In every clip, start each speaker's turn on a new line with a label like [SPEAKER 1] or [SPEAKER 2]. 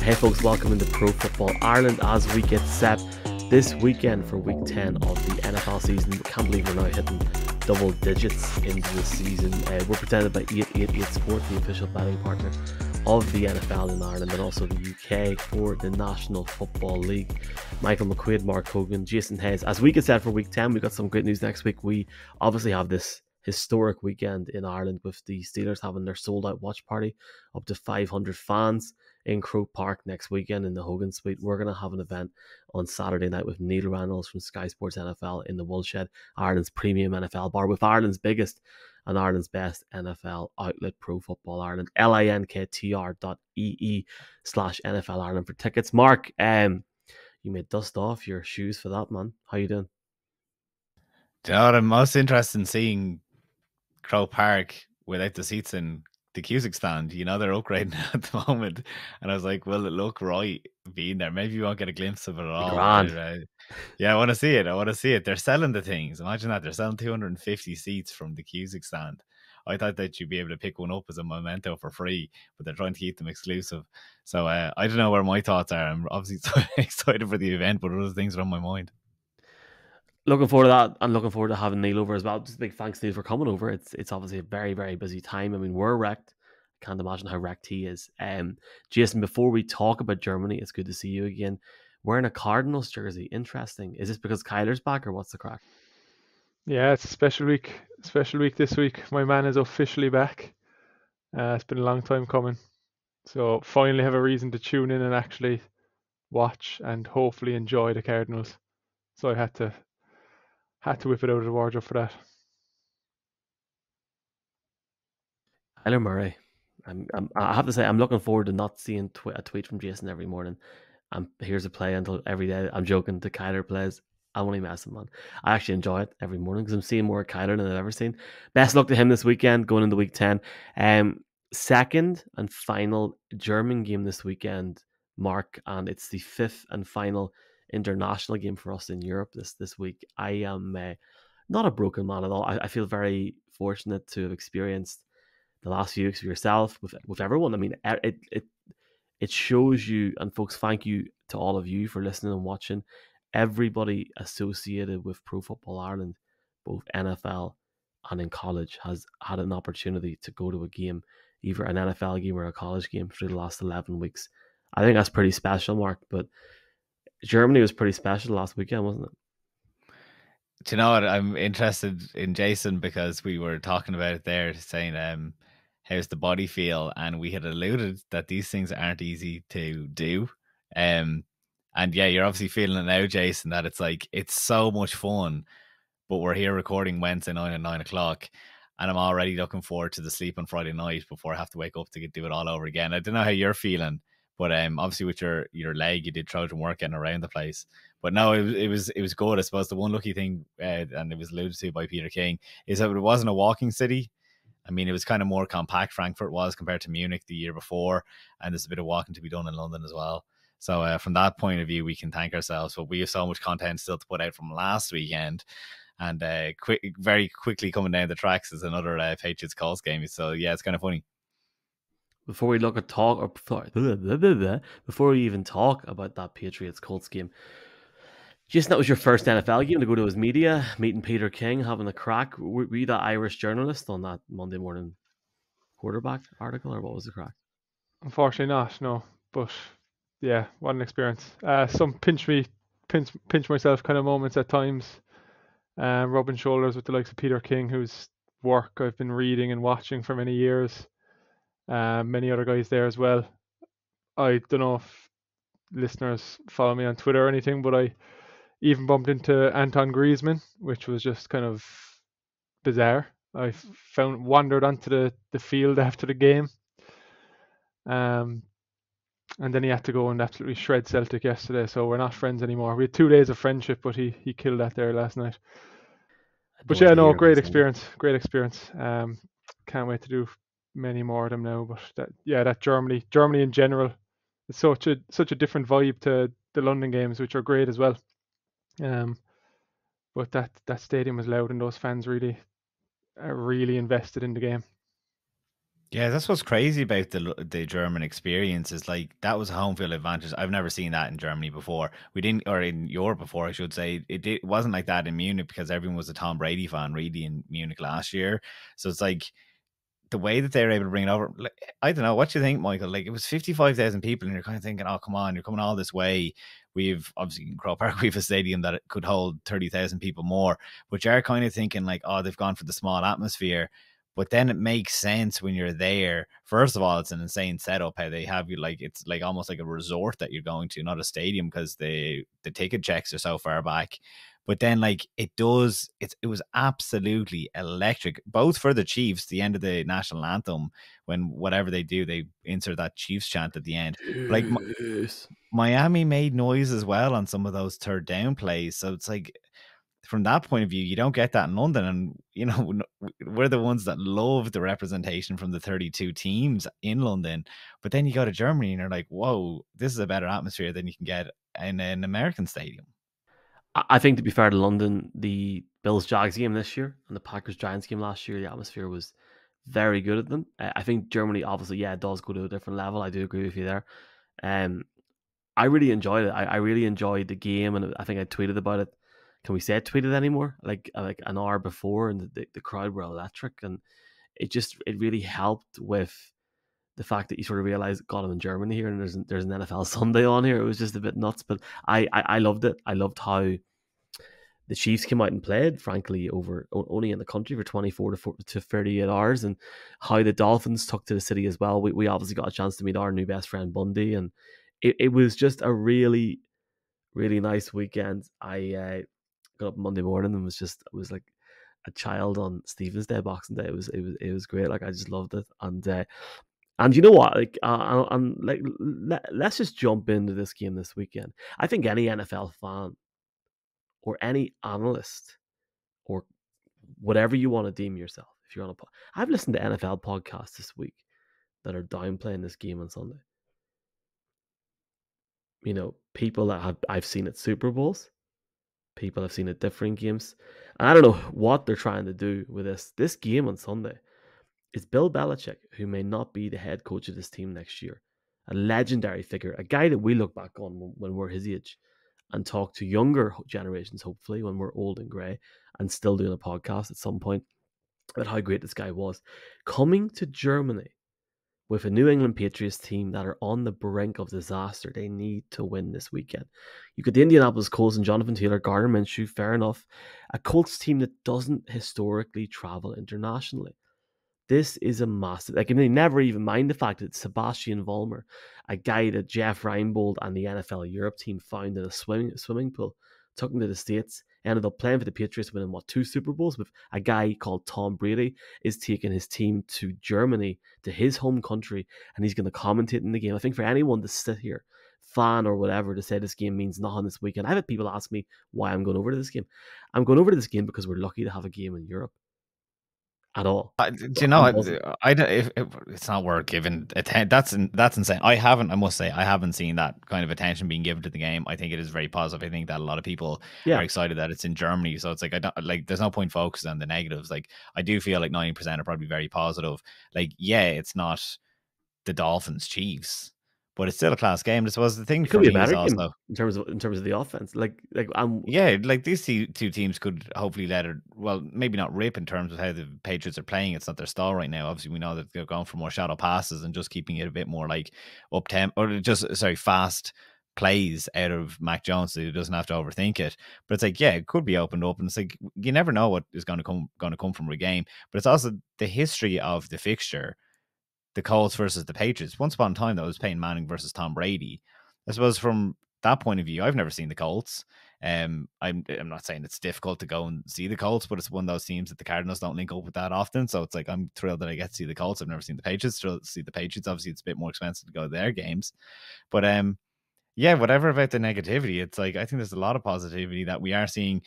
[SPEAKER 1] Hey folks, welcome into Pro Football Ireland as we get set this weekend for week 10 of the NFL season. I can't believe we're now hitting double digits into the season. We're presented by 888 Sport, the official betting partner of the NFL in Ireland and also the UK for the National Football League. Michael McQuaid, Mark Hogan, Jason Hayes. As we get set for week 10, we've got some great news next week. We obviously have this historic weekend in Ireland with the Steelers having their sold out watch party, up to 500 fans in Croke Park next weekend in the Hogan Suite. We're going to have an event on Saturday night with Neil Reynolds from Sky Sports NFL in the Woolshed, Ireland's premium NFL bar, with Ireland's biggest and Ireland's best NFL outlet, Pro Football Ireland, linktr.ee/NFL Ireland for tickets. Mark, you may dust off your shoes for that, man. How you doing?
[SPEAKER 2] Do you know what I'm most interested in seeing? Croke Park without the seats in the Cusick stand. You know, they're upgrading at the moment. And I was like, will it look right being there? Maybe you won't get a glimpse of it at all. Yeah, I want to see it. They're selling the things. Imagine that. They're selling 250 seats from the Cusick stand. I thought that you'd be able to pick one up as a memento for free, but they're trying to keep them exclusive. So I don't know where my thoughts are. I'm obviously so excited for the event, but other things are on my mind.
[SPEAKER 1] Looking forward to that, and looking forward to having Neil over as well. Just a big thanks, Neil, for coming over. It's obviously a very, very busy time. I mean, we're wrecked. I can't imagine how wrecked he is. Jason, before we talk about Germany, it's good to see you again. Wearing a Cardinals jersey. Interesting. Is this because Kyler's back, or what's the crack?
[SPEAKER 3] Yeah, it's a special week. Special week this week. My man is officially back. It's been a long time coming. So finally have a reason to tune in and actually watch and hopefully enjoy the Cardinals. So I had to whip it out of the wardrobe for that.
[SPEAKER 1] Kyler Murray. I have to say, I'm looking forward to not seeing a tweet from Jason every morning. Here's a play until every day. I'm joking. The Kyler plays. I'm only messing, man. I actually enjoy it every morning because I'm seeing more Kyler than I've ever seen. Best luck to him this weekend, going into week 10. Second and final German game this weekend, Mark, and it's the fifth and final international game for us in Europe this week. I am not a broken man at all. I feel very fortunate to have experienced the last few weeks of yourself with everyone. I mean, it shows you, and folks, thank you to all of you for listening and watching. Everybody associated with Pro Football Ireland, both NFL and in college, has had an opportunity to go to a game, either an NFL game or a college game, through the last 11 weeks. I think that's pretty special, Mark, but Germany was pretty special last weekend, wasn't it?
[SPEAKER 2] Do you know what? I'm interested in Jason because we were talking about it there, saying how's the body feel, and we had alluded that these things aren't easy to do. And yeah, you're obviously feeling it now, Jason, that it's like, it's so much fun, but we're here recording Wednesday night at 9 o'clock, and I'm already looking forward to the sleep on Friday night before I have to wake up to do it all over again. I don't know how you're feeling, but obviously with your leg, you did Trojan work getting around the place. But no, it was good. I suppose the one lucky thing, and it was alluded to by Peter King, is that it wasn't a walking city. I mean, it was kind of more compact, Frankfurt was, compared to Munich the year before, and there's a bit of walking to be done in London as well. So from that point of view, we can thank ourselves. But we have so much content still to put out from last weekend, and very quickly coming down the tracks is another Patriots Colts game. So yeah, it's kind of funny.
[SPEAKER 1] Before we even talk about that Patriots Colts game, Jason, that was your first NFL game to go to his media, meeting Peter King, having a crack. Were you that Irish journalist on that Monday morning quarterback article, or what was the crack?
[SPEAKER 3] Unfortunately not, no. But yeah, what an experience. Some pinch myself kind of moments at times. Rubbing shoulders with the likes of Peter King, whose work I've been reading and watching for many years. Many other guys there as well. I don't know if listeners follow me on Twitter or anything, but I even bumped into Anton Griezmann, which was just kind of bizarre. I wandered onto the field after the game. And then he had to go and absolutely shred Celtic yesterday, so we're not friends anymore. We had 2 days of friendship, but he killed that there last night. But yeah, no, great experience. Can't wait to do many more of them now. But that Germany in general, it's such a different vibe to the London games, which are great as well. But that stadium was loud, and those fans really invested in the game.
[SPEAKER 2] Yeah, that's what's crazy about the German experience is like that was a home field advantage. I've never seen that in Germany before. We didn't, or in Europe before, I should say. It wasn't like that in Munich because everyone was a Tom Brady fan really in Munich last year. So it's like the way that they were able to bring it over. Like, I don't know. What do you think, Michael? Like it was 55,000 people, and you're kind of thinking, oh, come on, you're coming all this way. We've obviously in Crow Park, we have a stadium that could hold 30,000 people more, but you're kind of thinking like, oh, they've gone for the small atmosphere. But then it makes sense when you're there. First of all, it's an insane setup how they have you like it's like almost like a resort that you're going to, not a stadium, because the ticket checks are so far back. But then like it was absolutely electric, both for the Chiefs, the end of the national anthem, when whatever they do, they insert that Chiefs chant at the end. But like
[SPEAKER 1] Yes.
[SPEAKER 2] Miami made noise as well on some of those third down plays. So it's like from that point of view, you don't get that in London. And, you know, we're the ones that love the representation from the 32 teams in London. But then you go to Germany and you're like, whoa, this is a better atmosphere than you can get in an American stadium.
[SPEAKER 1] I think, to be fair to London, the Bills Jags game this year and the Packers Giants game last year, the atmosphere was very good at them. I think Germany, obviously, yeah, it does go to a different level. I do agree with you there. I really enjoyed it. I really enjoyed the game, and I think I tweeted about it. Can we say I tweeted anymore? Like an hour before, and the crowd were electric, and it really helped with the fact that you sort of realize, God, I'm in Germany here, and there's an NFL Sunday on here. It was just a bit nuts, but I loved it. I loved how the Chiefs came out and played, frankly, over only in the country for 24 to 38 hours, and how the Dolphins took to the city as well. We obviously got a chance to meet our new best friend Bundy, and it was just a really, really nice weekend. I got up Monday morning and it was like a child on Stephen's Day, Boxing Day. It was great. Like I just loved it, and you know what? Like and like let's just jump into this game this weekend. I think any NFL fan or any analyst or whatever you want to deem yourself, if you're on I've listened to NFL podcasts this week that are downplaying this game on Sunday. You know, people that I've seen at Super Bowls, people I've seen at different games. And I don't know what they're trying to do with this game on Sunday. Is Bill Belichick, who may not be the head coach of this team next year, a legendary figure, a guy that we look back on when we're his age and talk to younger generations, hopefully, when we're old and grey and still doing a podcast at some point about how great this guy was. Coming to Germany with a New England Patriots team that are on the brink of disaster. They need to win this weekend. You got the Indianapolis Colts and Jonathan Taylor, Gardner Minshew, fair enough. A Colts team that doesn't historically travel internationally. This is a massive. Like, they never even mind the fact that Sebastian Vollmer, a guy that Jeff Reinbold and the NFL Europe team found in a swimming pool, took him to the States, ended up playing for the Patriots, winning, 2 Super Bowls, with a guy called Tom Brady, is taking his team to Germany, to his home country, and he's going to commentate in the game. I think for anyone to sit here, fan or whatever, to say this game means nothing this weekend, I've had people ask me why I'm going over to this game. I'm going over to this game because we're lucky to have a game in Europe at all.
[SPEAKER 2] Do
[SPEAKER 1] So
[SPEAKER 2] you know?
[SPEAKER 1] I'm buzzing.
[SPEAKER 2] I don't. If it's not worth giving attention. That's insane. I must say, I haven't seen that kind of attention being given to the game. I think it is very positive. I think that a lot of people
[SPEAKER 1] Yeah,
[SPEAKER 2] are excited that it's in Germany. So it's like I don't like. There's no point focusing on the negatives. Like I do feel like 90% are probably very positive. Like yeah, it's not the Dolphins Chiefs, but it's still a class game. I suppose the thing
[SPEAKER 1] it could
[SPEAKER 2] for
[SPEAKER 1] be a
[SPEAKER 2] me is
[SPEAKER 1] better game
[SPEAKER 2] also
[SPEAKER 1] in terms of the offense. Like I'm
[SPEAKER 2] yeah, like these two teams could hopefully let it, well, maybe not rip in terms of how the Patriots are playing. It's not their style right now. Obviously, we know that they're going for more shadow passes and just keeping it a bit more like up tempo, or just, sorry, fast plays out of Mac Jones so he doesn't have to overthink it. But it's like, yeah, it could be opened up. And it's like, you never know what is going to come from a game. But it's also the history of the fixture, the Colts versus the Patriots. Once upon a time, that was Peyton Manning versus Tom Brady. I suppose from that point of view, I've never seen the Colts. I'm not saying it's difficult to go and see the Colts, but it's one of those teams that the Cardinals don't link up with that often. So it's like I'm thrilled that I get to see the Colts. I've never seen the Patriots. Thrilled to see the Patriots. Obviously, it's a bit more expensive to go to their games, but yeah, whatever about the negativity, it's like I think there's a lot of positivity that we are seeing.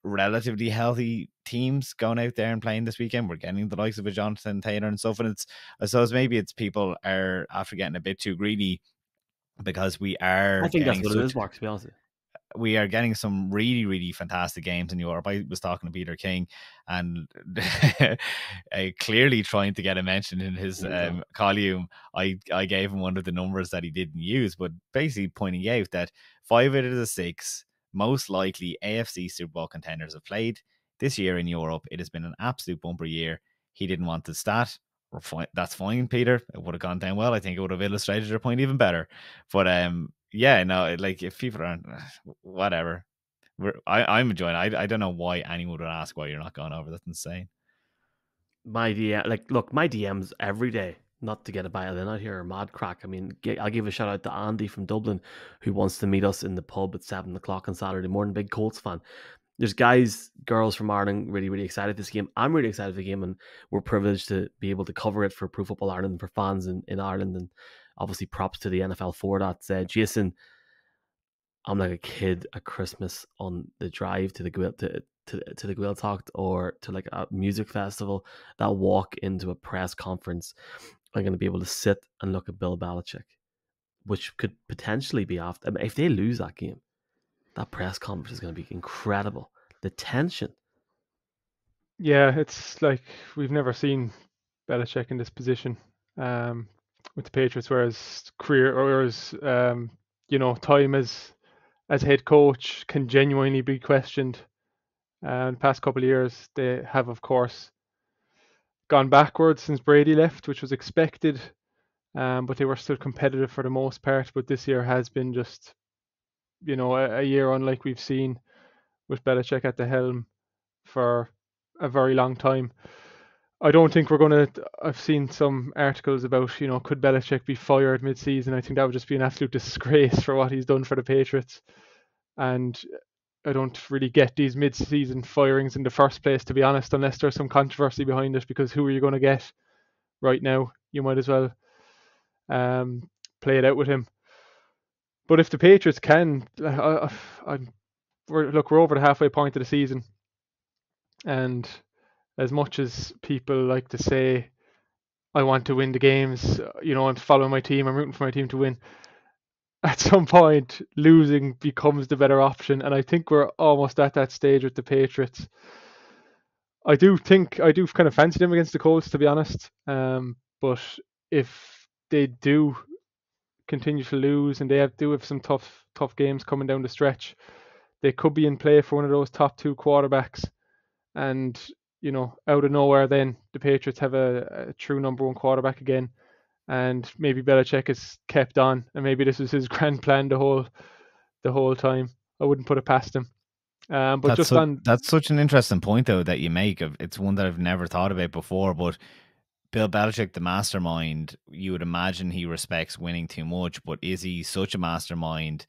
[SPEAKER 2] Relatively healthy teams going out there and playing this weekend. We're getting the likes of a Jonathan Taylor and stuff, and I suppose maybe it's people are after getting a bit too greedy because we
[SPEAKER 1] I
[SPEAKER 2] are
[SPEAKER 1] think that's
[SPEAKER 2] getting
[SPEAKER 1] what it is,
[SPEAKER 2] such.
[SPEAKER 1] Mark, to be honest with
[SPEAKER 2] we are getting some really, really fantastic games in Europe. I was talking to Peter King, and clearly trying to get a mention in his column. I gave him one of the numbers that he didn't use, but basically pointing out that 5 out of the 6 most likely AFC Super Bowl contenders have played this year in Europe. It has been an absolute bumper year. He didn't want the stat. That's fine, Peter. It would have gone down well. I think it would have illustrated your point even better. But yeah, no, like if people aren't, whatever. I'm enjoying it. I don't know why anyone would ask why you're not going over. That's insane.
[SPEAKER 1] My DM, like, look, my DMs every day, not to get a bite of the night here, are mad crack. I mean, I'll give a shout out to Andy from Dublin, who wants to meet us in the pub at 7 o'clock on Saturday morning. Big Colts fan. There's guys, girls from Ireland really, really excited this game. I'm really excited for the game, and we're privileged to be able to cover it for Pro Football Ireland and for fans in Ireland. And obviously, props to the NFL for that. Jason, I'm like a kid at Christmas on the drive to the Gaeltacht or to like a music festival. That walk into a press conference, I'm going to be able to sit and look at Bill Belichick, which could potentially be after. I mean, if they lose that game, that press conference is going to be incredible. The tension.
[SPEAKER 3] Yeah, it's like we've never seen Belichick in this position with the Patriots, whereas time as head coach can genuinely be questioned. The past couple of years, they have, of course, gone backwards since Brady left, which was expected, but they were still competitive for the most part. But this year has been just, a year unlike we've seen with Belichick at the helm for a very long time. I don't think we're going to. I've seen some articles about, could Belichick be fired mid-season? I think that would just be an absolute disgrace for what he's done for the Patriots. And I don't really get these mid-season firings in the first place, to be honest, unless there's some controversy behind it, because who are you going to get right now? You might as well play it out with him. But if the Patriots can, we're over the halfway point of the season, and as much as people like to say, I want to win the games, I'm following my team, I'm rooting for my team to win, at some point losing becomes the better option, and I think we're almost at that stage with the Patriots. I do kind of fancy them against the Colts, to be honest, but if they do continue to lose and they do have some tough games coming down the stretch, they could be in play for one of those top 2 quarterbacks. And out of nowhere, then the Patriots have a true number 1 quarterback again, and maybe Belichick is kept on, and maybe this is his grand plan the whole time. I wouldn't put it past him. But
[SPEAKER 2] that's such an interesting point, though, that you make. It's one that I've never thought about before. But Bill Belichick, the mastermind, you would imagine he respects winning too much, but is he such a mastermind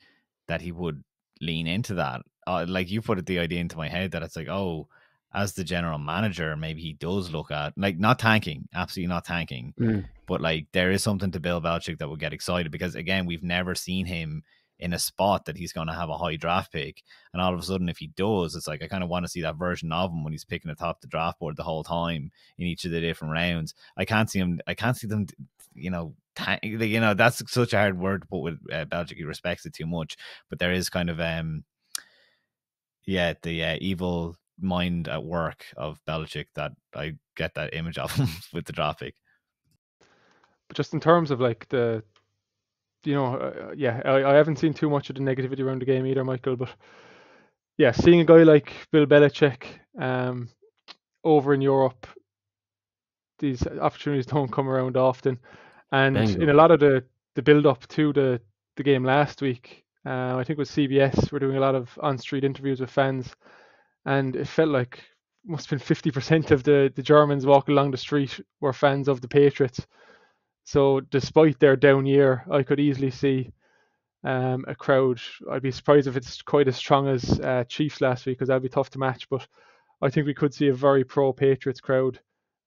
[SPEAKER 2] that he would lean into that? Like you put the idea into my head that it's like, oh, as the general manager, maybe he does look at, like, not tanking, absolutely not tanking, but like there is something to Bill Belichick that would get excited, because again, we've never seen him in a spot that he's going to have a high draft pick, and all of a sudden, if he does, it's like I kind of want to see that version of him when he's picking atop the draft board the whole time in each of the different rounds. I can't see them, that's such a hard word to put with Belichick. He respects it too much, but there is kind of the evil mind at work of Belichick that I get that image of him with the draft pick.
[SPEAKER 3] But just in terms of like I haven't seen too much of the negativity around the game either, Michael. But yeah, seeing a guy like Bill Belichick over in Europe, these opportunities don't come around often. And in a lot of the build up to the game last week, I think it was CBS, we're doing a lot of on-street interviews with fans, and it felt like must have been 50% of the Germans walking along the street were fans of the Patriots. So despite their down year, I could easily see a crowd. I'd be surprised if it's quite as strong as Chiefs last week, because that'd be tough to match. But I think we could see a very pro-Patriots crowd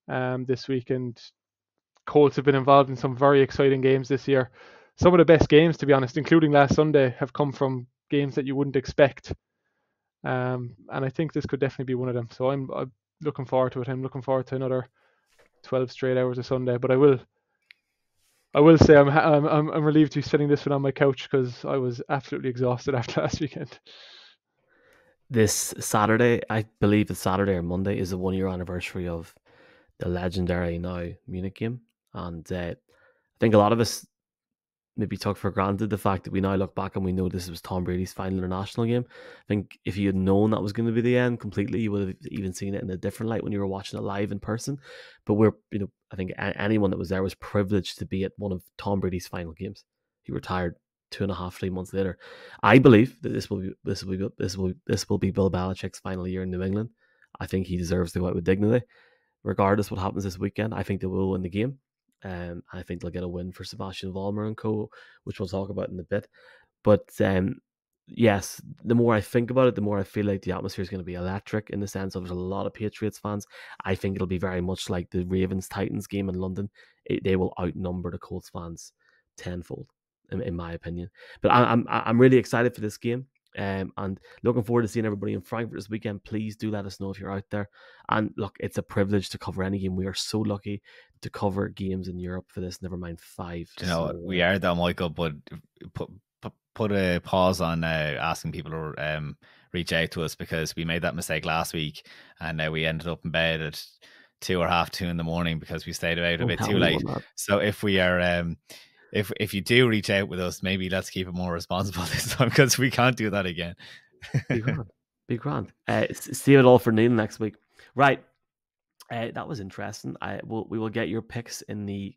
[SPEAKER 3] this week. And Colts have been involved in some very exciting games this year. Some of the best games, to be honest, including last Sunday, have come from games that you wouldn't expect. And I think this could definitely be one of them. So I'm looking forward to it. I'm looking forward to another 12 straight hours of Sunday. But I will I will say I'm relieved to be sitting this one on my couch because I was absolutely exhausted after last weekend.
[SPEAKER 1] This Saturday, I believe it's Saturday or Monday, is the 1 year anniversary of the legendary now Munich game, and I think a lot of us maybe took for granted the fact that we now look back and we know this was Tom Brady's final international game. I think if you had known that was going to be the end completely, you would have even seen it in a different light when you were watching it live in person. But I think anyone that was there was privileged to be at one of Tom Brady's final games. He retired 2.5, 3 months later. I believe that this will be Bill Belichick's final year in New England. I think he deserves to go out with dignity, regardless what happens this weekend. I think they will win the game. I think they'll get a win for Sebastian Vollmer and co, which we'll talk about in a bit. But yes, the more I think about it, the more I feel like the atmosphere is going to be electric in the sense of there's a lot of Patriots fans. I think it'll be very much like the Ravens-Titans game in London. They will outnumber the Colts fans tenfold, in my opinion. But I'm really excited for this game. And looking forward to seeing everybody in Frankfurt this weekend. Please do let us know if you're out there. And look, it's a privilege to cover any game. We are so lucky to cover games in Europe for this, never mind 5.
[SPEAKER 2] Do you know what? We are though, Michael, but put a pause on asking people to reach out to us, because we made that mistake last week and we ended up in bed at 2 or half 2 in the morning because we stayed out a bit too late. So if we are if you do reach out with us, maybe let's keep it more responsible this time, because we can't do that again.
[SPEAKER 1] Be grand. See it all for Neil next week. Right. That was interesting. We will get your picks in the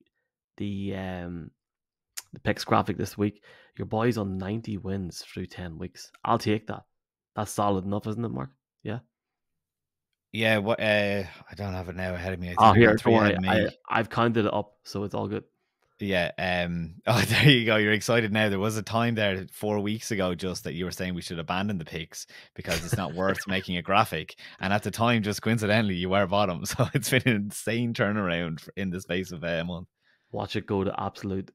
[SPEAKER 1] picks graphic this week. Your boy's on 90 wins through 10 weeks. I'll take that. That's solid enough, isn't it, Mark? Yeah.
[SPEAKER 2] Yeah. What? I don't have it now ahead of me.
[SPEAKER 1] Here, don't worry. I've counted it up, so it's all good.
[SPEAKER 2] Yeah. Oh, there you go. You're excited now. There was a time there 4 weeks ago just that you were saying we should abandon the picks because it's not worth making a graphic. And at the time, just coincidentally, you were bottom. So it's been an insane turnaround in the space of a month.
[SPEAKER 1] Watch it go to absolute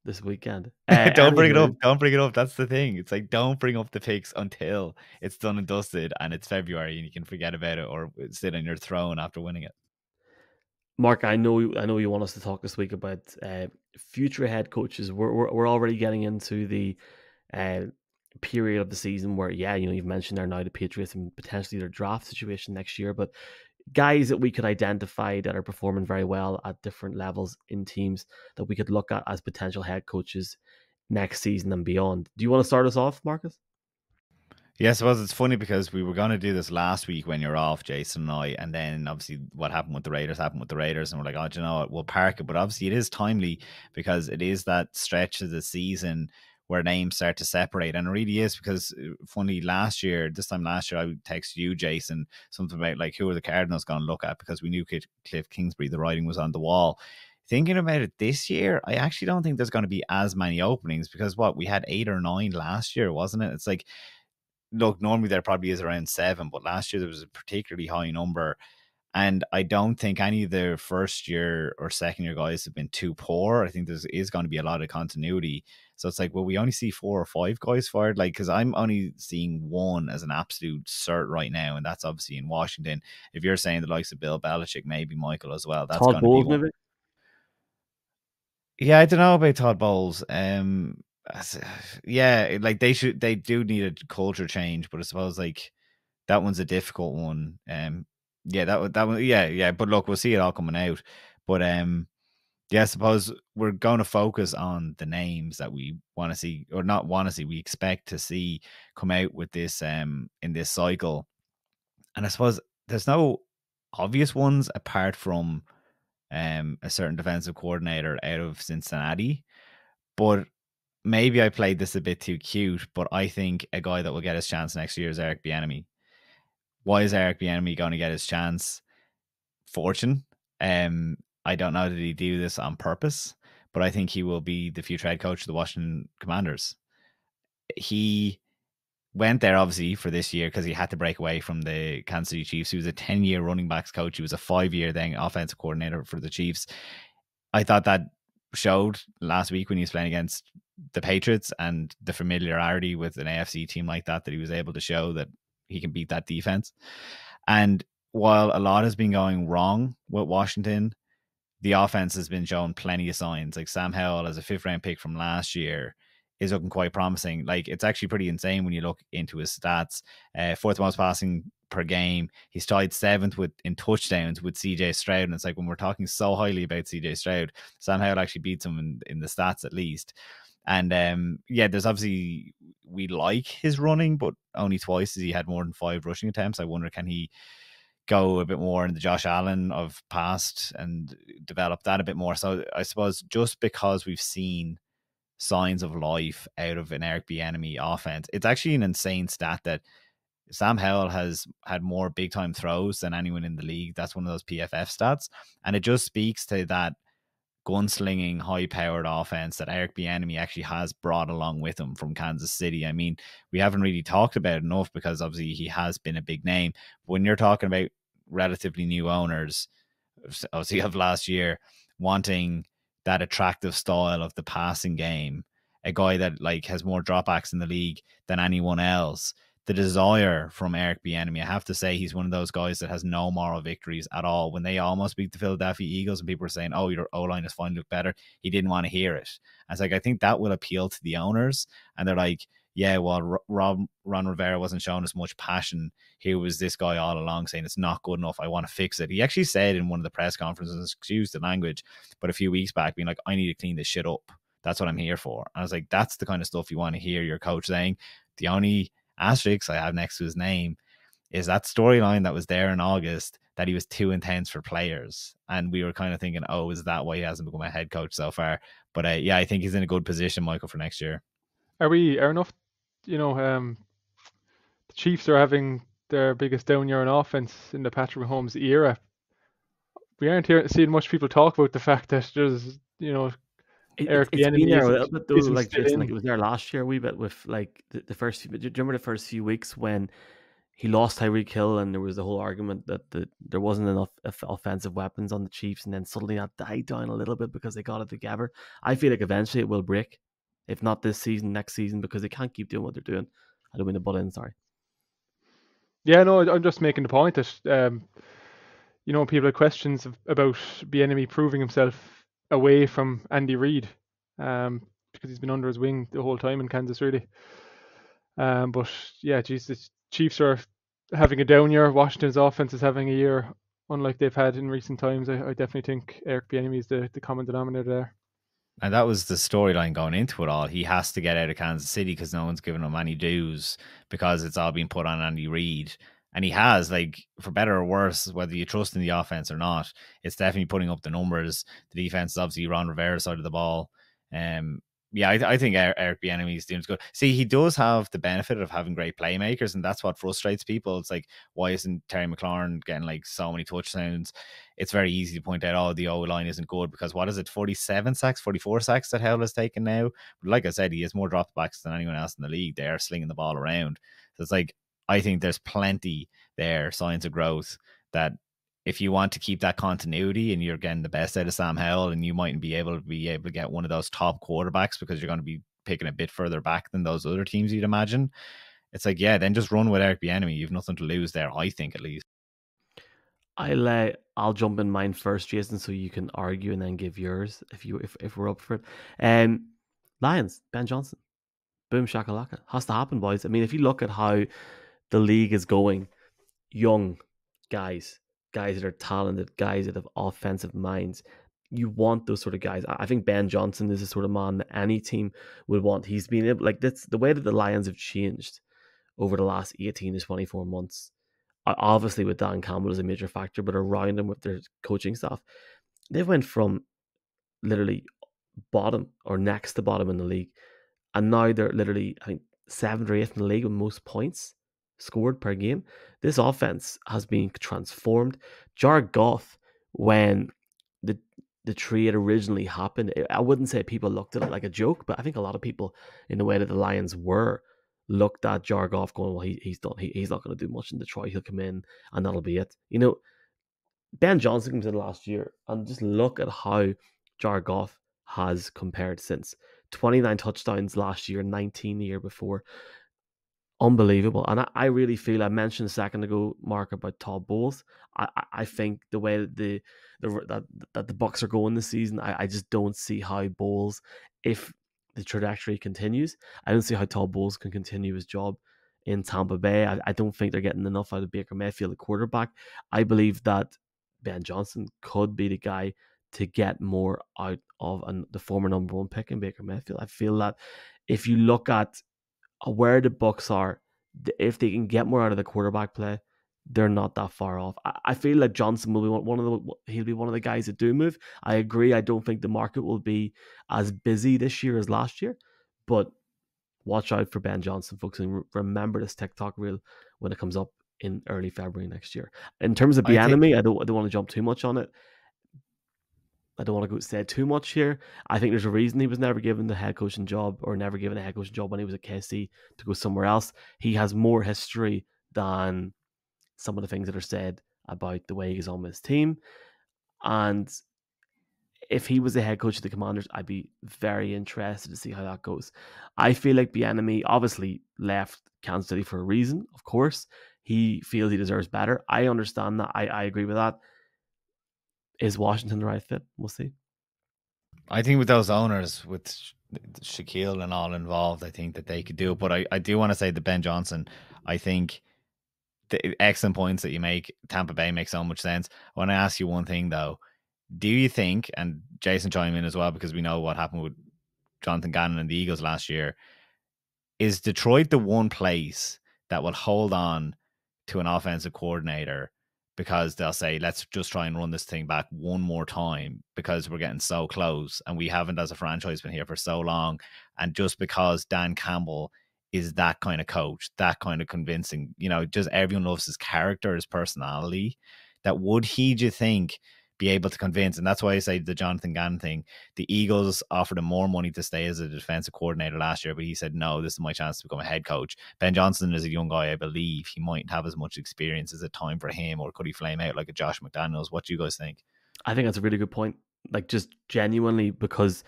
[SPEAKER 1] this weekend.
[SPEAKER 2] Don't bring it up. Don't bring it up. That's the thing. It's like, don't bring up the picks until it's done and dusted and it's February and you can forget about it or sit on your throne after winning it.
[SPEAKER 1] Mark, I know you want us to talk this week about future head coaches. We're already getting into the period of the season where, you've mentioned there now the Patriots and potentially their draft situation next year, but guys that we could identify that are performing very well at different levels in teams that we could look at as potential head coaches next season and beyond. Do you want to start us off, Marcus?
[SPEAKER 2] Yeah, I suppose it's funny because we were going to do this last week when you're off, Jason and I, and then obviously what happened with the Raiders, and we're like, oh, do you know what, we'll park it. But obviously it is timely because it is that stretch of the season where names start to separate. And it really is because, funny, this time last year, I would text you, Jason, something about like, who are the Cardinals going to look at? Because we knew Cliff Kingsbury, the writing was on the wall. Thinking about it this year, I actually don't think there's going to be as many openings because we had 8 or 9 last year, wasn't it? It's like, look, normally there probably is around 7, but last year there was a particularly high number. And I don't think any of the first year or second year guys have been too poor. I think there is going to be a lot of continuity. So it's like, will we only see 4 or 5 guys fired? Like, because I'm only seeing one as an absolute cert right now, and that's obviously in Washington. If you're saying the likes of Bill Belichick, maybe Michael as well, that's going to be one. Maybe? Yeah, I don't know about Todd Bowles. Yeah, like they do need a culture change, but I suppose like that one's a difficult one. Yeah, that one, yeah. But look, we'll see it all coming out. But yeah, I suppose we're going to focus on the names that we want to see, or not want to see, we expect to see come out with this in this cycle. And I suppose there's no obvious ones apart from a certain defensive coordinator out of Cincinnati, but maybe I played this a bit too cute, but I think a guy that will get his chance next year is Eric Bieniemy. Why is Eric Bieniemy going to get his chance? Fortune. I don't know that he do this on purpose, but I think he will be the future head coach of the Washington Commanders. He went there obviously for this year because he had to break away from the Kansas City Chiefs. He was a 10-year running backs coach. He was a 5-year then offensive coordinator for the Chiefs. I thought that showed last week when he was playing against the Patriots and the familiarity with an AFC team like that he was able to show that he can beat that defense. And while a lot has been going wrong with Washington, the offense has been showing plenty of signs. Like Sam Howell, as a 5th-round pick from last year, is looking quite promising. Like, it's actually pretty insane when you look into his stats. 4th most passing per game. He's tied 7th in touchdowns with CJ Stroud. And it's like, when we're talking so highly about CJ Stroud, Sam Howell actually beats him in the stats at least. And there's obviously, we like his running, but only twice has he had more than 5 rushing attempts. I wonder, can he go a bit more in the Josh Allen of past and develop that a bit more? So I suppose just because we've seen signs of life out of an Eric Bieniemy offense, it's actually an insane stat that Sam Howell has had more big time throws than anyone in the league. That's one of those PFF stats, and it just speaks to that gunslinging, high-powered offense that Eric Bieniemy actually has brought along with him from Kansas City. I mean, we haven't really talked about it enough because obviously he has been a big name. But when you're talking about relatively new owners, obviously of last year, wanting that attractive style of the passing game, a guy that like has more dropbacks in the league than anyone else, the desire from Eric Bieniemy, I have to say he's one of those guys that has no moral victories at all. When they almost beat the Philadelphia Eagles and people were saying, oh, your O-line is finally look better, he didn't want to hear it. And it's like, I think that will appeal to the owners. And they're like, yeah, well, Ron Rivera wasn't showing us much passion. Here was this guy all along saying it's not good enough, I want to fix it. He actually said in one of the press conferences, excuse the language, but a few weeks back, being like, I need to clean this shit up. That's what I'm here for. And I was like, that's the kind of stuff you want to hear your coach saying. The only asterisk I have next to his name is that storyline that was there in August, that he was too intense for players. And we were kind of thinking, oh, is that why he hasn't become a head coach so far? But I think he's in a good position, Michael, for next year.
[SPEAKER 3] Are enough, the Chiefs are having their biggest down year in offense in the Patrick Mahomes era. We aren't seeing much people talk about the fact that there's, Eric Bieniemy
[SPEAKER 1] a little bit though, like Jason, like
[SPEAKER 3] in.
[SPEAKER 1] it was there last year a wee bit with like the first few. Do you remember the first few weeks when he lost Tyreek Hill and there was the whole argument that there wasn't enough offensive weapons on the Chiefs, and then suddenly that died down a little bit because they got it together. I feel like eventually it will break, if not this season, next season, because they can't keep doing what they're doing. I don't mean to butt in, sorry.
[SPEAKER 3] Yeah, no, I'm just making the point that people have questions about Bieniemy proving himself away from Andy Reid, because he's been under his wing the whole time in Kansas, really. But yeah, geez, the Chiefs are having a down year. Washington's offense is having a year unlike they've had in recent times. I definitely think Eric Bieniemy is the common denominator there.
[SPEAKER 2] And that was the storyline going into it all. He has to get out of Kansas City because no one's giving him any dues because it's all being put on Andy Reid. And he has, like, for better or worse, whether you trust in the offense or not, it's definitely putting up the numbers. The defense is obviously Ron Rivera's side of the ball. I think Eric Bieniemy's doing good. See, he does have the benefit of having great playmakers, and that's what frustrates people. It's like, why isn't Terry McLaurin getting like so many touchdowns? It's very easy to point out, oh, the O-line isn't good because what is it, 47 sacks, 44 sacks that Howell has taken now? But like I said, he has more dropbacks than anyone else in the league. They're slinging the ball around. So it's like, I think there's plenty there, signs of growth, that if you want to keep that continuity and you're getting the best out of Sam Howell, and you mightn't be able to get one of those top quarterbacks because you're going to be picking a bit further back than those other teams you'd imagine. It's like, yeah, then just run with Eric Bieniemy. You've nothing to lose there, I think, at least.
[SPEAKER 1] I'll jump in mine first, Jason, so you can argue and then give yours if we're up for it. Lions, Ben Johnson, boom shakalaka, has to happen, boys. I mean, if you look at how the league is going, young guys that are talented, guys that have offensive minds, you want those sort of guys. I think Ben Johnson is the sort of man that any team would want. He's been able, like, that's the way that the Lions have changed over the last 18 to 24 months. Obviously with Dan Campbell as a major factor, but around him with their coaching staff, they went from literally bottom or next to bottom in the league, and now they're literally, I think, 7th or 8th in the league with most points scored per game. This offense has been transformed. Jared Goff, when the trade originally happened, I wouldn't say people looked at it like a joke, but I think a lot of people, in the way that the Lions were, looked at Jared Goff going, well, he's done. He's not going to do much in Detroit. He'll come in and that'll be it. Ben Johnson comes in last year, and just look at how Jared Goff has compared since. 29 touchdowns last year, 19 the year before. unbelievable. And I really feel, I mentioned a second ago, Mark, about Todd Bowles. I think the way that the Bucks are going this season, I just don't see how Bowles, if the trajectory continues, I don't see how Todd Bowles can continue his job in Tampa Bay. I don't think they're getting enough out of Baker Mayfield, the quarterback. I believe that Ben Johnson could be the guy to get more out of the former number one pick in Baker Mayfield. I feel that if you look at where the Bucks are, if they can get more out of the quarterback play, they're not that far off. I feel like Johnson will be he'll be one of the guys that do move. I agree. I don't think the market will be as busy this year as last year, but watch out for Ben Johnson, folks, and remember this TikTok reel when it comes up in early February next year. In terms of Bieniemy, I don't want to jump too much on it. I don't want to say too much here. I think there's a reason he was never given the head coaching job, or never given a head coaching job when he was at KC, to go somewhere else. He has more history than some of the things that are said about the way he's on his team. And if he was the head coach of the Commanders, I'd be very interested to see how that goes. I feel like Bieniemy obviously left Kansas City for a reason, of course. He feels he deserves better. I understand that. I agree with that. Is Washington the right fit? We'll see.
[SPEAKER 2] I think with those owners, with Shaquille and all involved, I think that they could do it. But I do want to say that Ben Johnson, I think the excellent points that you make, Tampa Bay makes so much sense. I want to ask you one thing, though. Do you think, and Jason chime in as well, because we know what happened with Jonathan Gannon and the Eagles last year, is Detroit the one place that will hold on to an offensive coordinator because they'll say, let's just try and run this thing back one more time because we're getting so close and we haven't as a franchise been here for so long, and just because Dan Campbell is that kind of coach, that kind of convincing, just everyone loves his character, his personality, that would he, do you think, be able to convince? And that's why I say the Jonathan Gannon thing. The Eagles offered him more money to stay as a defensive coordinator last year, but he said, no, this is my chance to become a head coach. Ben Johnson is a young guy. I believe he mightn't have as much experience. Is it time for him, or could he flame out like a Josh McDaniels? What do you guys think?
[SPEAKER 1] I think that's a really good point. Like, just genuinely, because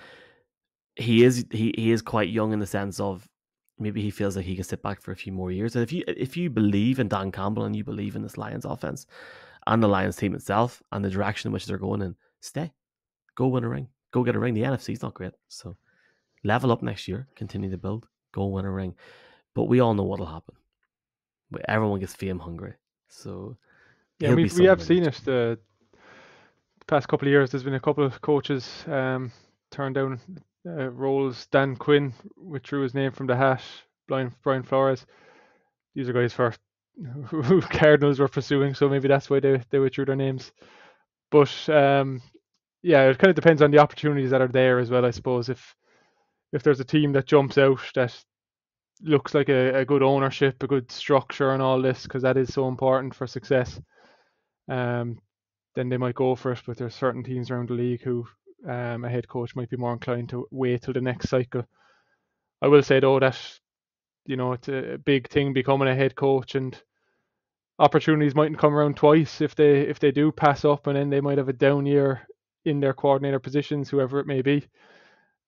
[SPEAKER 1] he is quite young in the sense of maybe he feels like he can sit back for a few more years. And if you believe in Dan Campbell and you believe in this Lions offense and the Lions team itself and the direction in which they're going in, stay. Go win a ring. Go get a ring. The NFC's not great. So level up next year. Continue to build. Go win a ring. But we all know what'll happen. But everyone gets fame hungry. So
[SPEAKER 3] yeah, we have seen it the past couple of years. There's been a couple of coaches turned down roles. Dan Quinn withdrew his name from the hat. Brian Flores. These are guys who Cardinals were pursuing, so maybe that's why they withdrew their names. But yeah, it kind of depends on the opportunities that are there as well, I suppose. If there's a team that jumps out that looks like a good ownership, a good structure and all this, because that is so important for success, then they might go for it. But there's certain teams around the league who a head coach might be more inclined to wait till the next cycle. I will say though that it's a big thing becoming a head coach, and opportunities mightn't come around twice if they do pass up, and then they might have a down year in their coordinator positions, whoever it may be.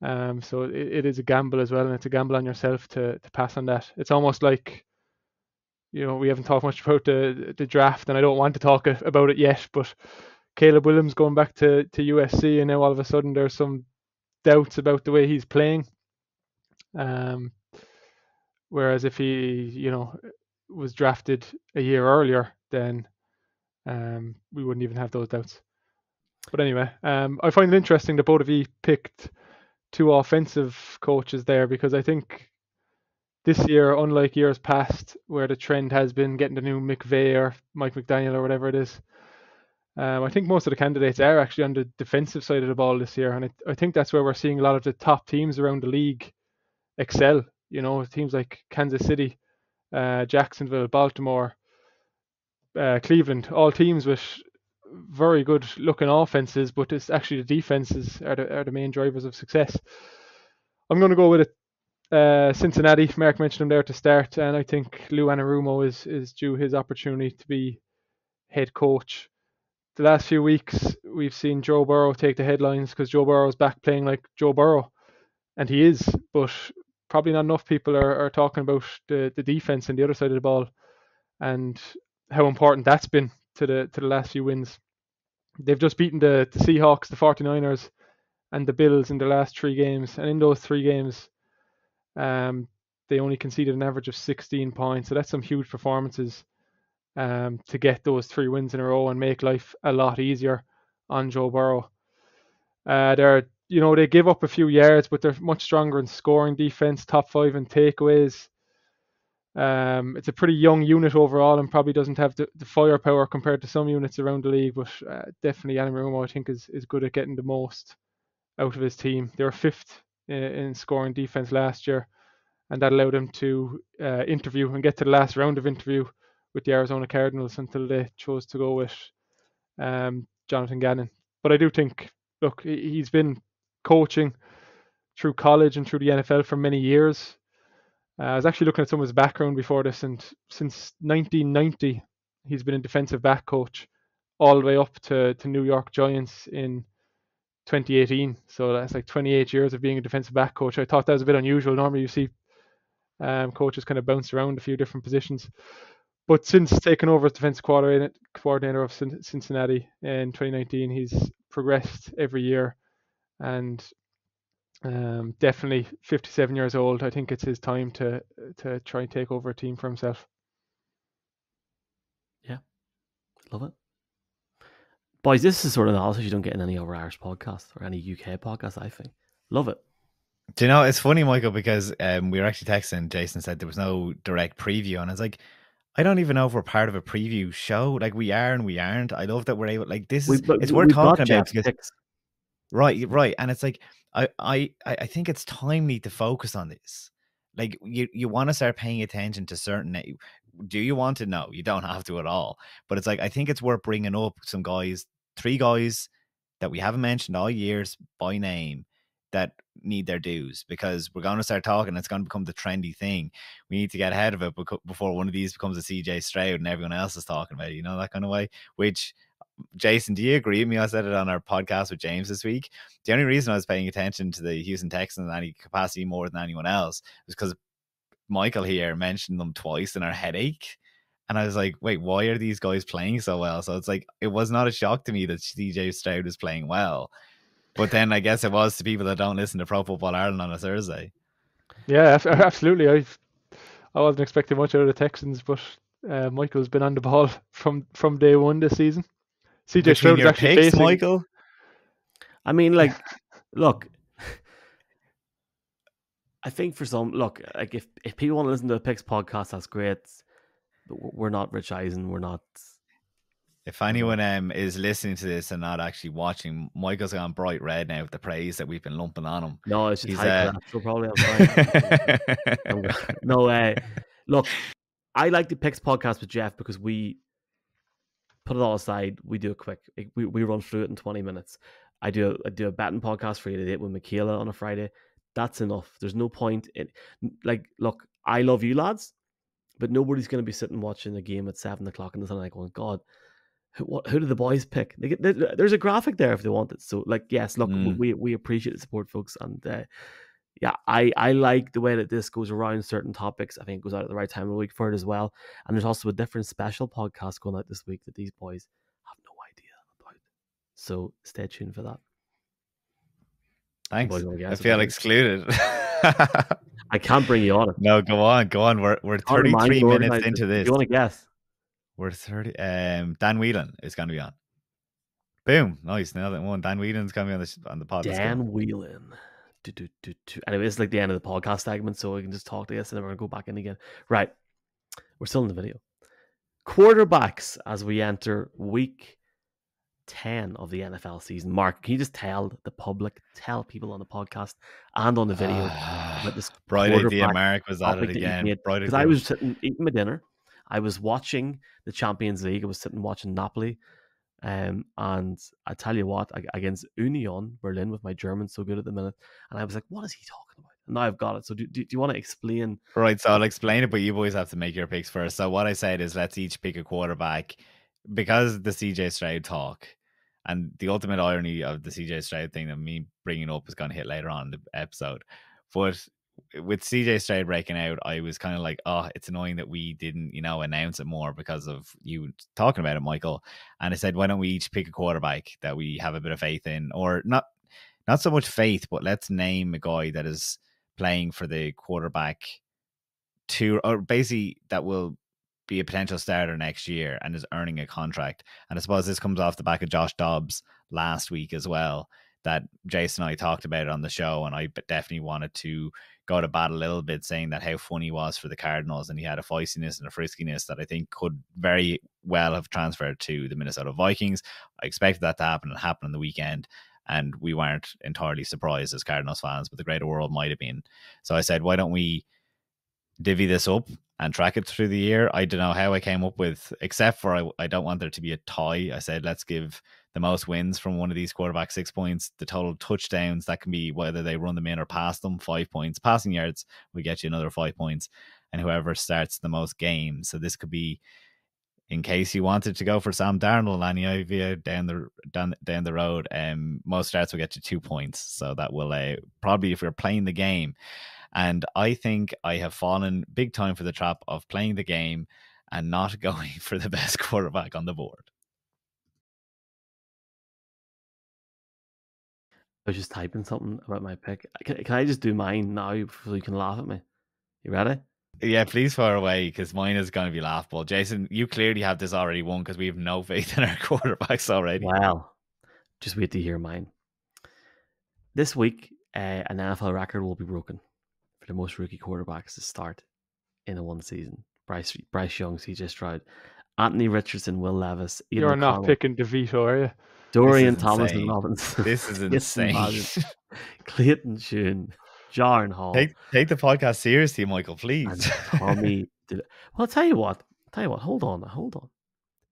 [SPEAKER 3] So it is a gamble as well, and it's a gamble on yourself to pass on that. It's almost like, we haven't talked much about the draft, and I don't want to talk about it yet, but Caleb Williams going back to USC, and now all of a sudden there's some doubts about the way he's playing. Whereas if he, was drafted a year earlier, then we wouldn't even have those doubts. But anyway, I find it interesting that both of you picked two offensive coaches there, because I think this year, unlike years past, where the trend has been getting the new McVay or Mike McDaniel or whatever it is, I think most of the candidates are actually on the defensive side of the ball this year, and I think that's where we're seeing a lot of the top teams around the league excel. Teams like Kansas City, Jacksonville, Baltimore, Cleveland, all teams with very good looking offenses, but it's actually the defenses are the main drivers of success. I'm going to go with it. Cincinnati, Mark mentioned him there to start, and I think Lou Anarumo is due his opportunity to be head coach. The last few weeks, we've seen Joe Burrow take the headlines because Joe Burrow's back playing like Joe Burrow, and he is, but probably not enough people are talking about the defense and the other side of the ball and how important that's been to the last few wins. They've just beaten the Seahawks, the 49ers, and the Bills in the last 3 games. And in those 3 games, they only conceded an average of 16 points. So that's some huge performances to get those 3 wins in a row and make life a lot easier on Joe Burrow. They give up a few yards, but they're much stronger in scoring defense, top 5 in takeaways. It's a pretty young unit overall and probably doesn't have the firepower compared to some units around the league, but definitely Anarumo, I think, is good at getting the most out of his team. They were 5th in scoring defense last year, and that allowed him to interview and get to the last round of interview with the Arizona Cardinals until they chose to go with Jonathan Gannon. But I do think, look, he's been coaching through college and through the NFL for many years. I was actually looking at some of his background before this, and since 1990, he's been a defensive back coach all the way up to New York Giants in 2018. So that's like 28 years of being a defensive back coach. I thought that was a bit unusual. Normally you see coaches kind of bounce around a few different positions. But since taking over as defensive coordinator of Cincinnati in 2019, he's progressed every year, and definitely 57 years old. I think it's his time to try and take over a team for himself.
[SPEAKER 1] Yeah, love it. Boys, this is sort of analysis you don't get in any other Irish podcast or any UK podcast, I think. Love it.
[SPEAKER 2] Do you know, it's funny, Michael, because we were actually texting. Jason said there was no direct preview, and I was like, I don't even know if we're part of a preview show. Like, we are and we aren't. I love that we're able, like, this is, it's worth talking about because, right. And it's like, I think it's timely to focus on this. Like, you want to start paying attention to certain, do you want to? No, you don't have to at all. But it's like, I think it's worth bringing up some guys, 3 guys that we haven't mentioned all years by name that need their dues, because we're going to start talking. It's going to become the trendy thing. We need to get ahead of it before one of these becomes a CJ Stroud and everyone else is talking about it, that kind of way. Which, Jason, do you agree with me? I said it on our podcast with James this week. The only reason I was paying attention to the Houston Texans in any capacity more than anyone else was because Michael here mentioned them twice in our headache. And I was like, wait, why are these guys playing so well? So it's like, it was not a shock to me that CJ Stroud was playing well. But then I guess it was to people that don't listen to Pro Football Ireland on a Thursday.
[SPEAKER 3] Yeah, absolutely. I wasn't expecting much out of the Texans, but Michael's been on the ball from day one this season. CJ Stroud is actually facing
[SPEAKER 2] Michael.
[SPEAKER 1] I mean, like, look, I think for some, look, like if people want to listen to a Picks podcast, that's great. We're not Rich Eisen. We're not.
[SPEAKER 2] If anyone is listening to this and not actually watching, Michael's gone bright red now with the praise that we've been lumping on him.
[SPEAKER 1] No, it's just high class, so probably I'm fine. No way. Look, I like the Picks podcast with Jeff because we put it all aside. We do it quick. We run through it in 20 minutes. I do a betting podcast for you today with Michaela on a Friday. That's enough. There's no point in, like, look, I love you lads, but nobody's going to be sitting watching a game at 7 o'clock in the sun like going, God, who did the boys pick? There's a graphic there if they want it. So, like, yes, look, we appreciate the support, folks. And yeah, I like the way that this goes around certain topics. I think it goes out at the right time of the week for it as well. And there's also a different special podcast going out this week that these boys have no idea about. So stay tuned for that.
[SPEAKER 2] Thanks. I feel excluded.
[SPEAKER 1] I can't bring you on it.
[SPEAKER 2] No, go on. We're 33 minutes into this.
[SPEAKER 1] You want to guess?
[SPEAKER 2] We're 30. Dan Whelan is going to be on. Boom! Nice. Now that one, Dan Whelan's going to be on the podcast.
[SPEAKER 1] Dan Whelan. Anyway, it's like the end of the podcast segment, so we can just talk to us and then we're going to go back in again. Right. We're still in the video. Quarterbacks as we enter week 10 of the NFL season. Mark, can you just tell the public, tell people on the podcast and on the video about this
[SPEAKER 2] bright idea? Mark was at it again.
[SPEAKER 1] Because I was sitting eating my dinner. I was watching the Champions League. I was sitting watching Napoli. And I tell you what, against Union Berlin with my German so good at the minute. And I was like, what is he talking about? And now I've got it. So do you want to explain?
[SPEAKER 2] Right, so I'll explain it, but you boys have to make your picks first. So what I said is let's each pick a quarterback because the CJ Stroud talk. And the ultimate irony of the CJ Stroud thing that me bringing up is going to hit later on in the episode. But with CJ Stroud breaking out, I was kind of like, oh, it's annoying that we didn't, announce it more because of you talking about it, Michael. And I said, why don't we each pick a quarterback that we have a bit of faith in, or not so much faith, but let's name a guy that is playing for the quarterback or basically that will be a potential starter next year and is earning a contract. And I suppose this comes off the back of Josh Dobbs last week as well, that Jason and I talked about it on the show, and I definitely wanted to go to bat a little bit, saying that how funny he was for the Cardinals, and he had a feistiness and a friskiness that I think could very well have transferred to the Minnesota Vikings. I expected that to happen. It happened on the weekend, and we weren't entirely surprised as Cardinals fans, but the greater world might have been. So I said, why don't we divvy this up and track it through the year? I don't know how I came up with, except for I don't want there to be a tie. I said, let's give the most wins from one of these quarterbacks 6 points. The total touchdowns, that can be whether they run them in or pass them, 5 points. Passing yards, we get you another 5 points. And whoever starts the most games. So this could be, in case you wanted to go for Sam Darnold, any idea down the road, most starts will get you 2 points. So that will probably, if we're playing the game. And I think I have fallen big time for the trap of playing the game and not going for the best quarterback on the board.
[SPEAKER 1] I was just typing something about my pick. Can I just do mine now so you can laugh at me? You ready?
[SPEAKER 2] Yeah, please fire away, because mine is going to be laughable. Jason, you clearly have this already won because we have no faith in our quarterbacks already.
[SPEAKER 1] Well, just wait to hear mine. This week, an NFL record will be broken for the most rookie quarterbacks to start in a one season. Bryce Young, CJ Stroud, Anthony Richardson, Will Levis.
[SPEAKER 3] You're not picking DeVito, are you?
[SPEAKER 1] Dorian Thomas and Robinson.
[SPEAKER 2] This is insane.
[SPEAKER 1] Clayton Tune, Jaron Hall.
[SPEAKER 2] Take the podcast seriously, Michael, please.
[SPEAKER 1] And Tommy. Well, I'll tell you what. Hold on.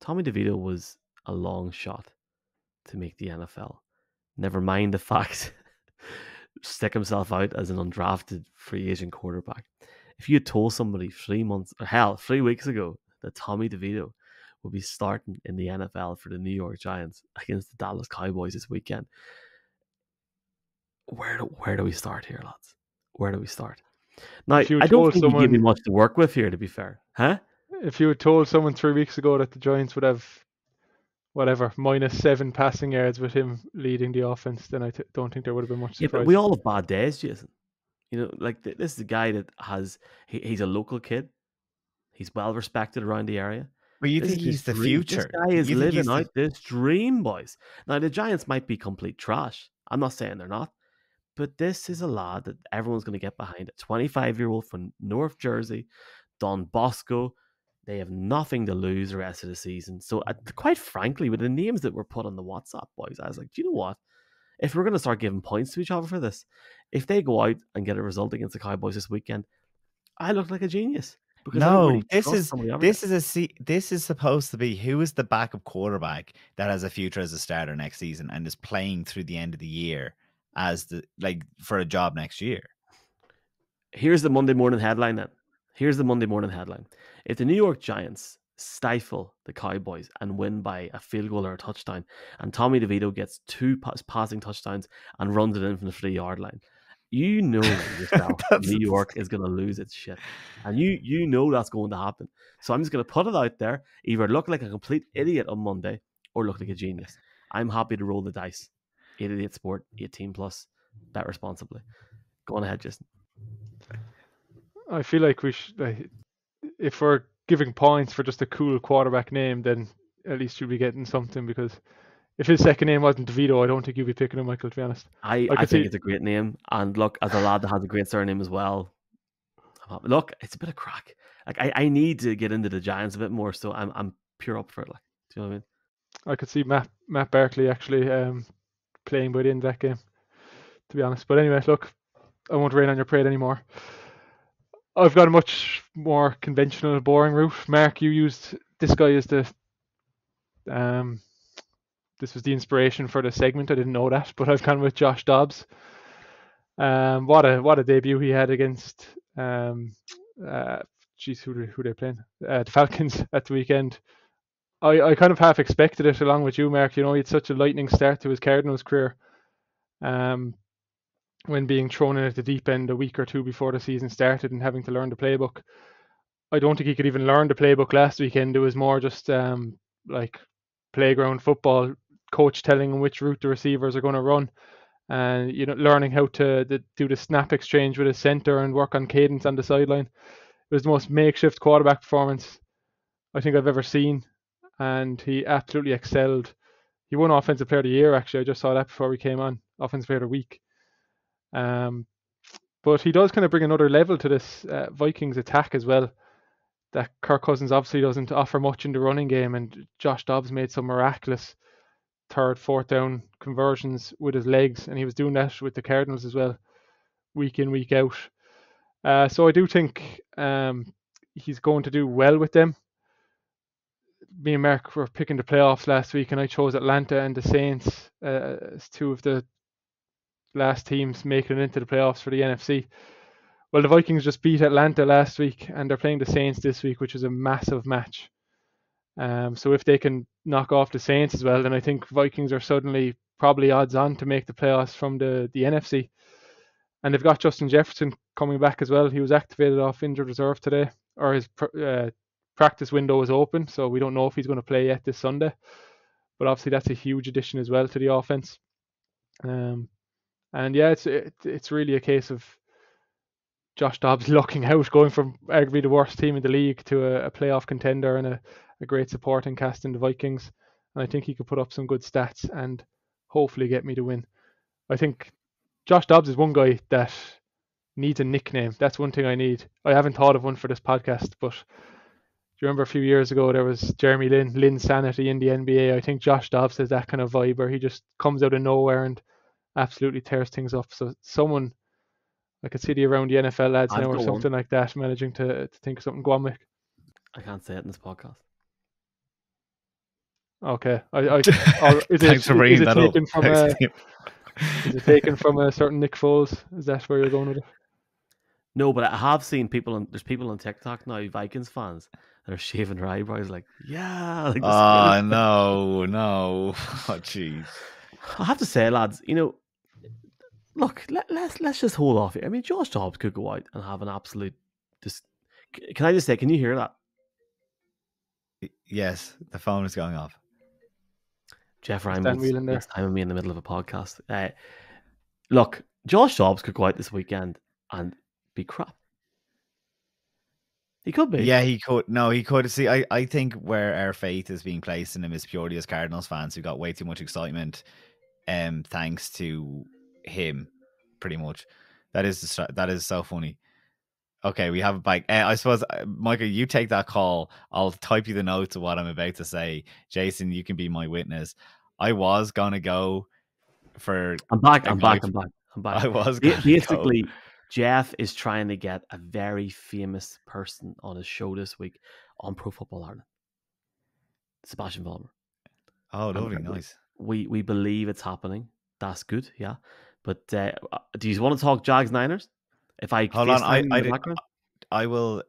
[SPEAKER 1] Tommy DeVito was a long shot to make the NFL. Never mind the fact, stick himself out as an undrafted free agent quarterback. If you had told somebody 3 weeks ago that Tommy DeVito will be starting in the NFL for the New York Giants against the Dallas Cowboys this weekend, where do we start here, lads? Where do we start? Now, I don't think you give me much to work with here, to be fair. Huh?
[SPEAKER 3] If you had told someone 3 weeks ago that the Giants would have, -7 passing yards with him leading the offense, then I don't think there would have been much surprise.
[SPEAKER 1] Yeah, but we all have bad days, Jason. Like this is a guy that he's a local kid. He's well respected around the area.
[SPEAKER 2] But you think he's the future?
[SPEAKER 1] This guy is living out this dream, boys. Now, the Giants might be complete trash. I'm not saying they're not. But this is a lad that everyone's going to get behind. A 25-year-old from North Jersey, Don Bosco. They have nothing to lose the rest of the season. So, quite frankly, with the names that were put on the WhatsApp, boys, I was like, do you know what? If we're going to start giving points to each other for this, if they go out and get a result against the Cowboys this weekend, I look like a genius.
[SPEAKER 2] No, this is supposed to be who is the backup quarterback that has a future as a starter next season and is playing through the end of the year as for a job next year.
[SPEAKER 1] Here's the Monday morning headline then. If the New York Giants stifle the Cowboys and win by a field goal or a touchdown, and Tommy DeVito gets 2 passing touchdowns and runs it in from the 3-yard line, you know yourself New York is going to lose its shit. And you know that's going to happen. So I'm just going to put it out there. Either look like a complete idiot on Monday or look like a genius. I'm happy to roll the dice. 88 Sport, 18+. Bet responsibly. Go on ahead, Jason.
[SPEAKER 3] I feel like we should, if we're giving points for just a cool quarterback name, then at least you'll be getting something, because if his second name wasn't DeVito, I don't think you'd be picking him, Michael, to be honest.
[SPEAKER 1] I think it's a great name. And look, as a lad that has a great surname as well, look, it's a bit of crack. Like I need to get into the Giants a bit more, so I'm pure up for it. Like, do you know what I mean?
[SPEAKER 3] I could see Matt Barkley actually playing by the end of that game, to be honest. But anyway, look, I won't rain on your parade anymore. I've got a much more conventional, boring route. Mark, you used this guy as the this was the inspiration for the segment. I didn't know that, but I've gone with Josh Dobbs. What a debut he had against who they playing? The Falcons at the weekend. I kind of half expected it along with you, Mark. He had such a lightning start to his Cardinals career. when being thrown in at the deep end a week or two before the season started and having to learn the playbook. I don't think he could even learn the playbook last weekend. It was more just like playground football, coach telling him which route the receivers are going to run, and learning how to do the snap exchange with his center and work on cadence on the sideline. It was the most makeshift quarterback performance I think I've ever seen, and he absolutely excelled. He won Offensive Player of the Year, actually. I just saw that before we came on. Offensive Player of the Week. But he does kind of bring another level to this Vikings attack as well. That Kirk Cousins obviously doesn't offer much in the running game, and Josh Dobbs made some miraculous third, fourth down conversions with his legs, and he was doing that with the Cardinals as well, week in, week out. So I do think he's going to do well with them. Me and Mark were picking the playoffs last week, and I chose Atlanta and the Saints as two of the last teams making it into the playoffs for the NFC. Well, the Vikings just beat Atlanta last week, and they're playing the Saints this week, which is a massive match. So if they can knock off the Saints as well, then I think Vikings are suddenly probably odds on to make the playoffs from the NFC. And they've got Justin Jefferson coming back as well. He was activated off injured reserve today, or his practice window is open, so we don't know if he's going to play yet this Sunday. But obviously that's a huge addition as well to the offense. And yeah, it's really a case of Josh Dobbs lucking out, going from arguably the worst team in the league to a playoff contender and a great supporting cast in the Vikings. And I think he could put up some good stats and hopefully get me the win. I think Josh Dobbs is one guy that needs a nickname. That's one thing I need. I haven't thought of one for this podcast, but do you remember a few years ago there was Jeremy Lin Sanity in the NBA? I think Josh Dobbs has that kind of vibe where he just comes out of nowhere and absolutely tears things up. So someone I could see the around the NFL lads now or something like that, managing to think of something. Go on, Mick.
[SPEAKER 1] I can't say it in this podcast.
[SPEAKER 3] Okay.
[SPEAKER 2] Thanks for bringing that up.
[SPEAKER 3] Is it taken from a certain Nick Foles? Is that where you're going with it?
[SPEAKER 1] No, but I have seen there's people on TikTok now, Vikings fans, that are shaving their eyebrows like, yeah. Like
[SPEAKER 2] no. Oh, jeez.
[SPEAKER 1] I have to say, lads, look, let's just hold off here. I mean, Josh Dobbs could go out and have an absolute. Can I just say? Can you hear that?
[SPEAKER 2] Yes, the phone is going off.
[SPEAKER 1] Jeff Ryan is timing me in the middle of a podcast. Look, Josh Dobbs could go out this weekend and be crap. He could be.
[SPEAKER 2] Yeah, he could. No, he could. See, I think where our faith is being placed in him is purely as Cardinals fans who got way too much excitement, thanks to him, pretty much. That is so funny. Okay, we have a bike. I suppose, Michael, you take that call. I'll type you the notes of what I'm about to say. Jason, you can be my witness. I was gonna go for.
[SPEAKER 1] I'm back. I was basically. Jeff is trying to get a very famous person on his show this week on Pro Football Ireland. Sebastian Vollmer.
[SPEAKER 2] Oh, lovely, nice.
[SPEAKER 1] We believe it's happening. That's good, yeah. But do you want to talk Jags Niners? If I
[SPEAKER 2] hold on, I will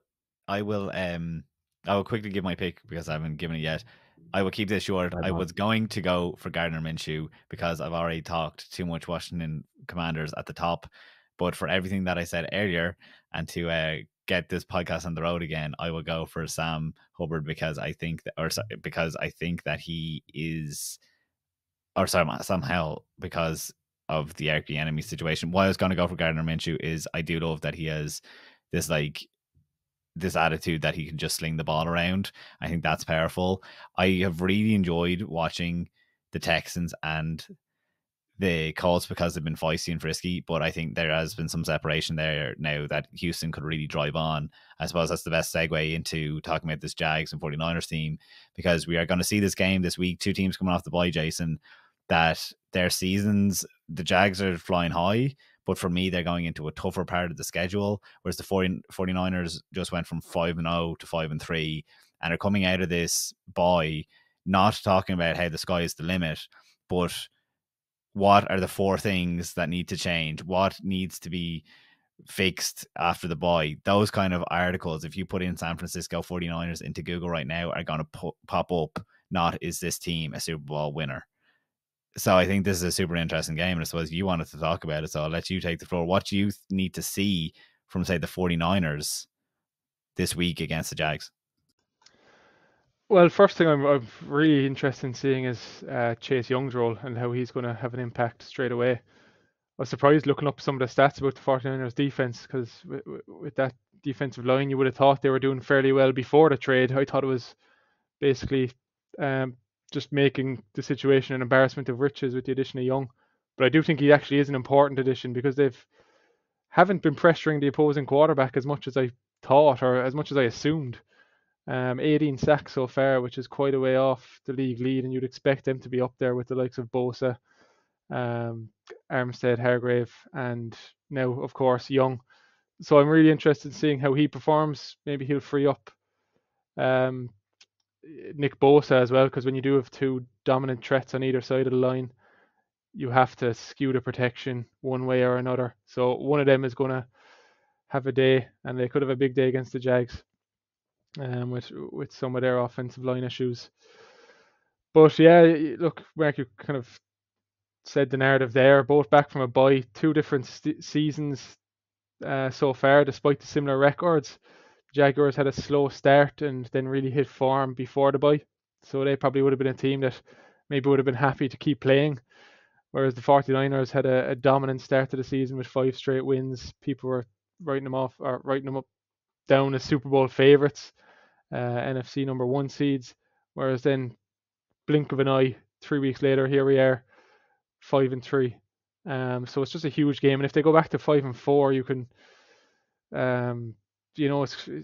[SPEAKER 2] quickly give my pick because I haven't given it yet. I will keep this short. I was going to go for Gardner Minshew because I've already talked too much Washington Commanders at the top. But for everything that I said earlier, and to get this podcast on the road again, I will go for Sam Hubbard because I think that he is, or sorry, Sam Howell, because of the arch enemy situation. Why I was going to go for Gardner Minshew is I do love that he has this attitude that he can just sling the ball around. I think that's powerful. I have really enjoyed watching the Texans and the Colts because they've been feisty and frisky, but I think there has been some separation there now that Houston could really drive on. I suppose that's the best segue into talking about this Jags and 49ers team, because we are going to see this game this week. Two teams coming off the bye, Jason, that their seasons, the Jags are flying high, but for me, they're going into a tougher part of the schedule, whereas the 49ers just went from 5-0 to 5-3 and are coming out of this bye not talking about how the sky is the limit, but what are the four things that need to change? What needs to be fixed after the bye? Those kind of articles, if you put in San Francisco 49ers into Google right now, are going to pop up, not is this team a Super Bowl winner? So I think this is a super interesting game, and I suppose you wanted to talk about it, so I'll let you take the floor. What do you need to see from, say, the 49ers this week against the Jags?
[SPEAKER 3] Well, first thing I'm really interested in seeing is Chase Young's role and how he's going to have an impact straight away. I was surprised looking up some of the stats about the 49ers defense, because with that defensive line, you would have thought they were doing fairly well before the trade. I thought it was basically just making the situation an embarrassment of riches with the addition of Young. But I do think he actually is an important addition, because haven't been pressuring the opposing quarterback as much as I thought, or as much as I assumed. 18 sacks so far, which is quite a way off the league lead, and you'd expect them to be up there with the likes of Bosa, Armstead, Hargrave, and now, of course, Young. So I'm really interested in seeing how he performs. Maybe he'll free up Nick Bosa as well, because when you do have two dominant threats on either side of the line, you have to skew the protection one way or another. So one of them is going to have a day, and they could have a big day against the Jags. With some of their offensive line issues. But yeah, look, Mark, you kind of said the narrative there. Both back from a bye, two different seasons so far, despite the similar records. Jaguars had a slow start and then really hit form before the bye. So they probably would have been a team that maybe would have been happy to keep playing. Whereas the 49ers had a dominant start to the season with 5 straight wins. People were writing them off, or writing them up down as Super Bowl favourites. NFC number 1 seeds, whereas then blink of an eye, 3 weeks later, here we are, 5-3. So it's just a huge game, and if they go back to 5-4, you can,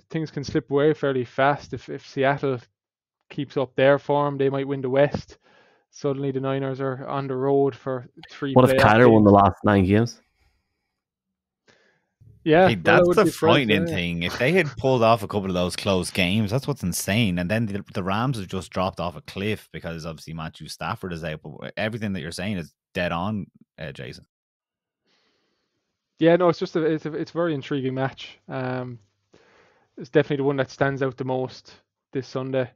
[SPEAKER 3] things can slip away fairly fast. If Seattle keeps up their form, they might win the West. Suddenly the Niners are on the road for 3.
[SPEAKER 1] What if Kyler won the last 9 games?
[SPEAKER 3] Yeah,
[SPEAKER 2] hey, that's the frightening thing. If they had pulled off a couple of those close games, that's what's insane. And then the Rams have just dropped off a cliff because obviously Matthew Stafford is out. But everything that you're saying is dead on, Jason.
[SPEAKER 3] Yeah, no, it's just it's a very intriguing match. It's definitely the one that stands out the most this Sunday.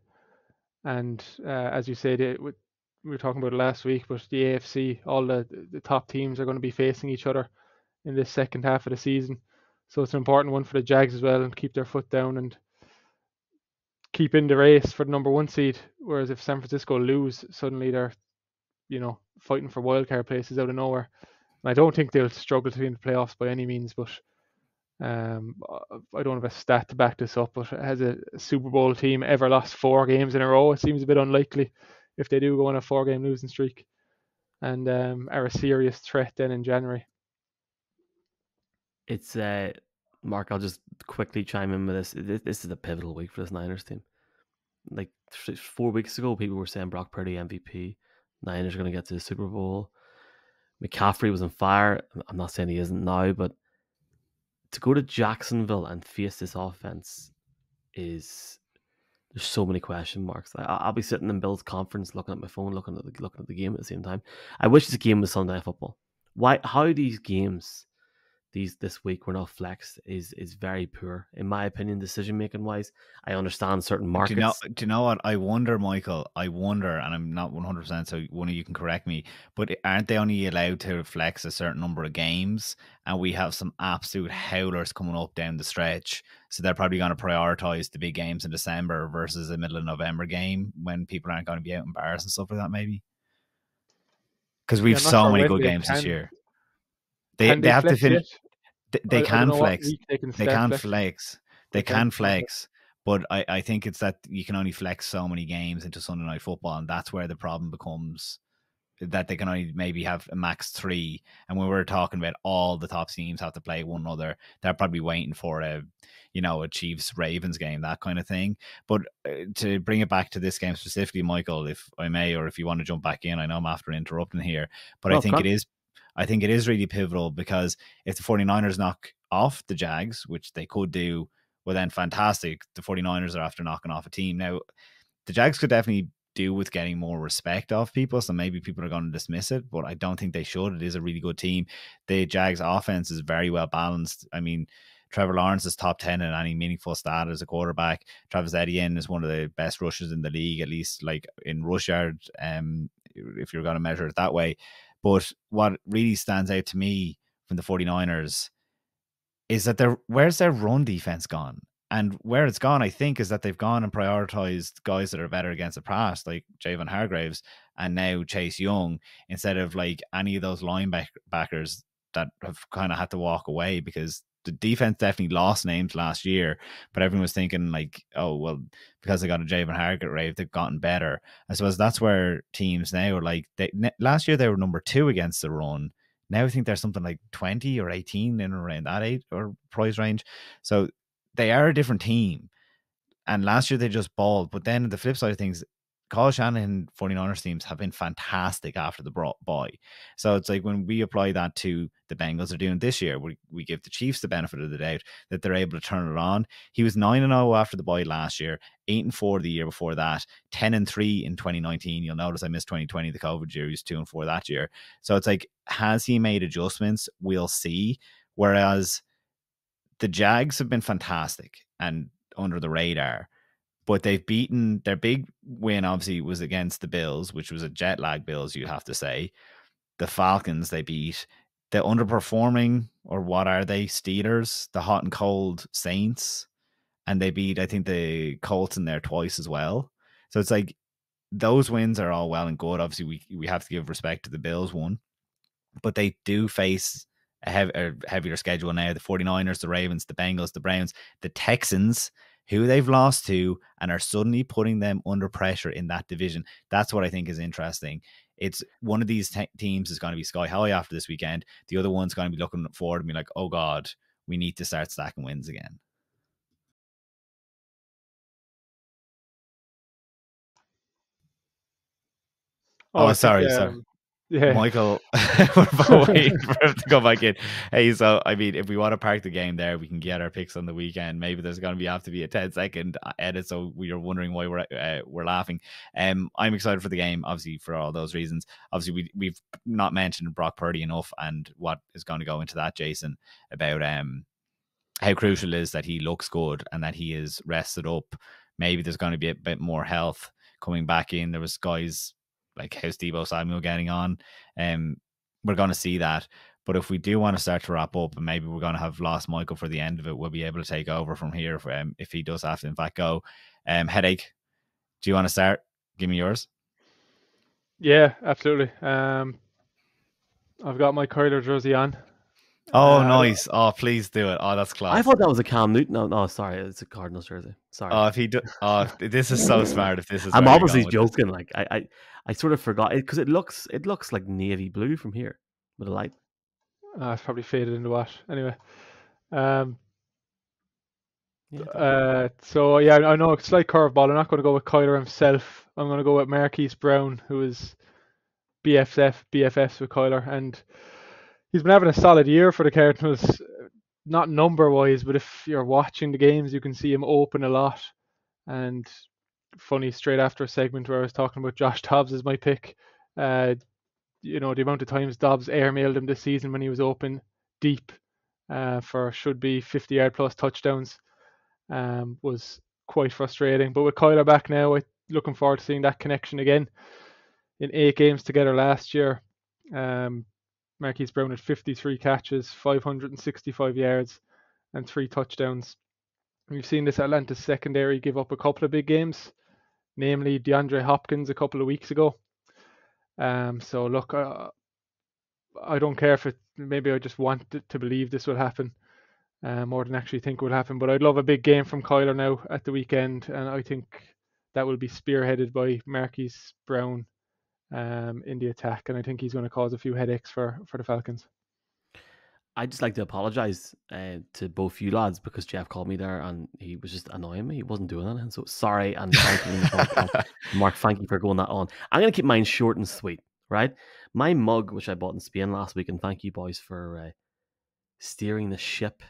[SPEAKER 3] And as you said, we were talking about it last week, but the AFC, all the top teams are going to be facing each other in this second half of the season. So it's an important one for the Jags as well, and keep their foot down and keep in the race for the number 1 seed. Whereas if San Francisco lose, suddenly they're, fighting for wildcard places out of nowhere. And I don't think they'll struggle to be in the playoffs by any means, but I don't have a stat to back this up, but has a Super Bowl team ever lost 4 games in a row? It seems a bit unlikely if they do go on a 4-game losing streak, and are a serious threat then in January.
[SPEAKER 1] It's Mark, I'll just quickly chime in with this. This is a pivotal week for this Niners team. Like 4 weeks ago, people were saying Brock Purdy MVP. Niners are going to get to the Super Bowl. McCaffrey was on fire. I'm not saying he isn't now, but to go to Jacksonville and face this offense there's so many question marks. I'll be sitting in Bill's conference, looking at my phone, looking at the game at the same time. I wish this game was Sunday Night Football. How these games this week were not flexed is very poor, in my opinion, decision making wise. I understand certain markets.
[SPEAKER 2] Do you know what? I wonder, Michael, and I'm not 100%, so one of you can correct me, but aren't they only allowed to flex a certain number of games? And we have some absolute howlers coming up down the stretch. So they're probably going to prioritize the big games in December versus the middle of November game when people aren't going to be out in bars and stuff like that, maybe. Because we've so many good games this year. They have to finish. They can flex. They can flex. But I think it's that you can only flex so many games into Sunday Night Football, and that's where the problem becomes, that they can only maybe have a max 3. And when we're talking about all the top teams have to play one another, they're probably waiting for a Chiefs-Ravens game, that kind of thing. But to bring it back to this game specifically, Michael, if I may, or if you want to jump back in, I know I'm after interrupting here, but I think it is really pivotal, because if the 49ers knock off the Jags, which they could do, well then fantastic. The 49ers are after knocking off a team. Now, the Jags could definitely do with getting more respect off people, so maybe people are going to dismiss it, but I don't think they should. It is a really good team. The Jags offense is very well balanced. I mean, Trevor Lawrence is top 10 in any meaningful stat as a quarterback. Travis Etienne is one of the best rushers in the league, at least like in rush yard if you're going to measure it that way. But what really stands out to me from the 49ers is that where's their run defense gone? And where it's gone, I think, is that they've gone and prioritized guys that are better against the pass, like Javon Hargraves and now Chase Young, instead of like any of those linebackers that have kind of had to walk away, because the defense definitely lost names last year, but everyone was thinking like, oh, well, because they got a Javon Hargrave, they've gotten better. I suppose that's where teams now are like, last year they were number 2 against the run. Now I think there's something like 20 or 18 in around that age or price range. So they are a different team. And last year they just balled. But then the flip side of things, Kyle Shanahan 49ers teams have been fantastic after the bye. So it's like when we apply that to the Bengals are doing this year, we give the Chiefs the benefit of the doubt that they're able to turn it on. He was 9-0 after the bye last year, 8-4 the year before that, 10-3 in 2019. You'll notice I missed 2020, the COVID year. He was 2-4 that year. So it's like, has he made adjustments? We'll see. Whereas the Jags have been fantastic and under the radar, but they've beaten, their big win obviously was against the Bills, which was a jet lag Bills, you'd have to say. The Falcons they beat. The underperforming, or what are they, Steelers, the hot and cold Saints, and they beat, I think, the Colts in there twice as well. So it's like, those wins are all well and good. Obviously, we have to give respect to the Bills one, but they do face a heavier schedule now. The 49ers, the Ravens, the Bengals, the Browns, the Texans, who they've lost to, and are suddenly putting them under pressure in that division. That's what I think is interesting. It's one of these teams is going to be sky high after this weekend. The other one's going to be looking forward and be like, oh God, we need to start stacking wins again. Oh, sorry.
[SPEAKER 3] Yeah.
[SPEAKER 2] Michael, we're both waiting for him to come back in. Hey, so I mean, if we want to park the game there, we can get our picks on the weekend. Maybe there's going to have to be a 10-second edit, so we are wondering why we're laughing. I'm excited for the game, obviously, for all those reasons. Obviously, we've not mentioned Brock Purdy enough, and what is going to go into that, Jason, about how crucial it is that he looks good and that he is rested up. Maybe there's going to be a bit more health coming back in. There was guys like how's Deebo Samuel getting on? We're going to see that. But if we do want to start to wrap up, and maybe we're going to have lost Michael for the end of it, we'll be able to take over from here if he does have to, in fact, go. Headache, do you want to start? Give me yours.
[SPEAKER 3] Yeah, absolutely. I've got my Kyler jersey on.
[SPEAKER 2] Oh, nice. Oh, please do it. Oh, that's class.
[SPEAKER 1] I thought that was a Cam Newton. No, sorry. It's a Cardinals jersey. Sorry.
[SPEAKER 2] Oh, if he do, this is so smart. If this is,
[SPEAKER 1] I'm obviously joking. Like I sort of forgot it because it looks like navy blue from here with a light.
[SPEAKER 3] It's probably faded into wash. Anyway. So yeah, I know it's like curveball. I'm not going to go with Kyler himself. I'm going to go with Marquise Brown, who is BFFs with Kyler, and he's been having a solid year for the Cardinals. Not number wise, but if you're watching the games, you can see him open a lot. And funny, straight after a segment where I was talking about Josh Dobbs as my pick, the amount of times Dobbs airmailed him this season when he was open deep for should be 50-yard plus touchdowns was quite frustrating. But with Kyler back now, I'm looking forward to seeing that connection again. In 8 games together last year, Marquise Brown had 53 catches, 565 yards, and 3 touchdowns. We've seen this Atlanta secondary give up a couple of big games, namely DeAndre Hopkins a couple of weeks ago. So look, I don't care if maybe I just want to believe this will happen more than actually think it will happen. But I'd love a big game from Kyler now at the weekend, and I think that will be spearheaded by Marquise Brown in the attack, and I think he's going to cause a few headaches for the Falcons.
[SPEAKER 1] I'd just like to apologise to both you lads because Jeff called me there and he was just annoying me. He wasn't doing anything. So sorry, and thank you, Mark, thank you for going that on. I'm going to keep mine short and sweet, right? My mug, which I bought in Spain last week, and thank you boys for steering the ship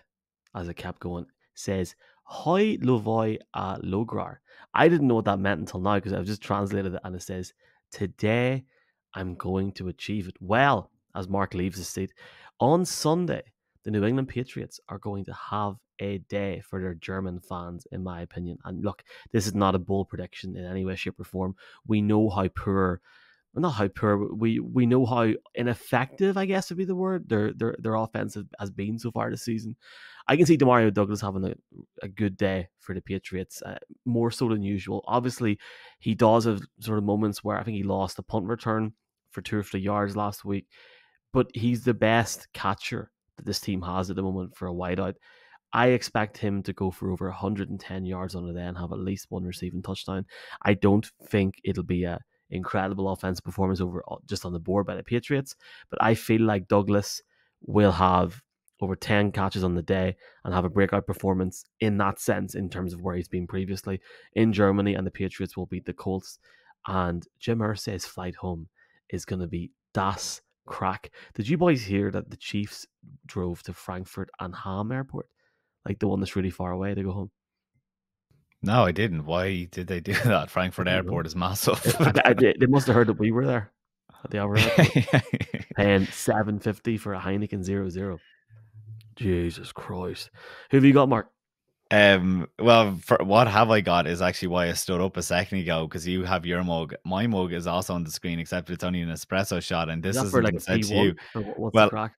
[SPEAKER 1] as it kept going, says, Hoi lo voi a lograr. I didn't know what that meant until now because I've just translated it, and it says, today I'm going to achieve it. Well, as Mark leaves his seat, on Sunday, the New England Patriots are going to have a day for their German fans, in my opinion. And look, this is not a bold prediction in any way, shape, or form. We know how poor not how poor, but we know how ineffective, I guess would be the word, their offense has been so far this season. I can see Demario Douglas having a good day for the Patriots, more so than usual. Obviously, he does have sort of moments where I think he lost a punt return for 2 or 3 yards last week, but he's the best catcher that this team has at the moment for a wideout. I expect him to go for over 110 yards on the day and have at least one receiving touchdown. I don't think it'll be a incredible offensive performance over just on the board by the Patriots, but I feel like Douglas will have over 10 catches on the day and have a breakout performance in that sense in terms of where he's been previously in Germany, and the Patriots will beat the Colts. And Jim Irsay's flight home is going to be das crack. Did you boys hear that the Chiefs drove to Frankfurt and Ham Airport? Like the one that's really far away to go home.
[SPEAKER 2] No, I didn't. Why did they do that? Frankfurt Airport is massive.
[SPEAKER 1] They must have heard that we were there at the Albert Airport, paying $7.50 for a Heineken 0-0. Jesus Christ. Who have you got, Mark?
[SPEAKER 2] Well, for what have I got is actually why I stood up a second ago, because you have your mug. My mug is also on the screen, except it's only an espresso shot, and this is
[SPEAKER 1] for like a
[SPEAKER 2] said
[SPEAKER 1] P1?
[SPEAKER 2] to you.
[SPEAKER 1] What's
[SPEAKER 2] Well,
[SPEAKER 1] the crack?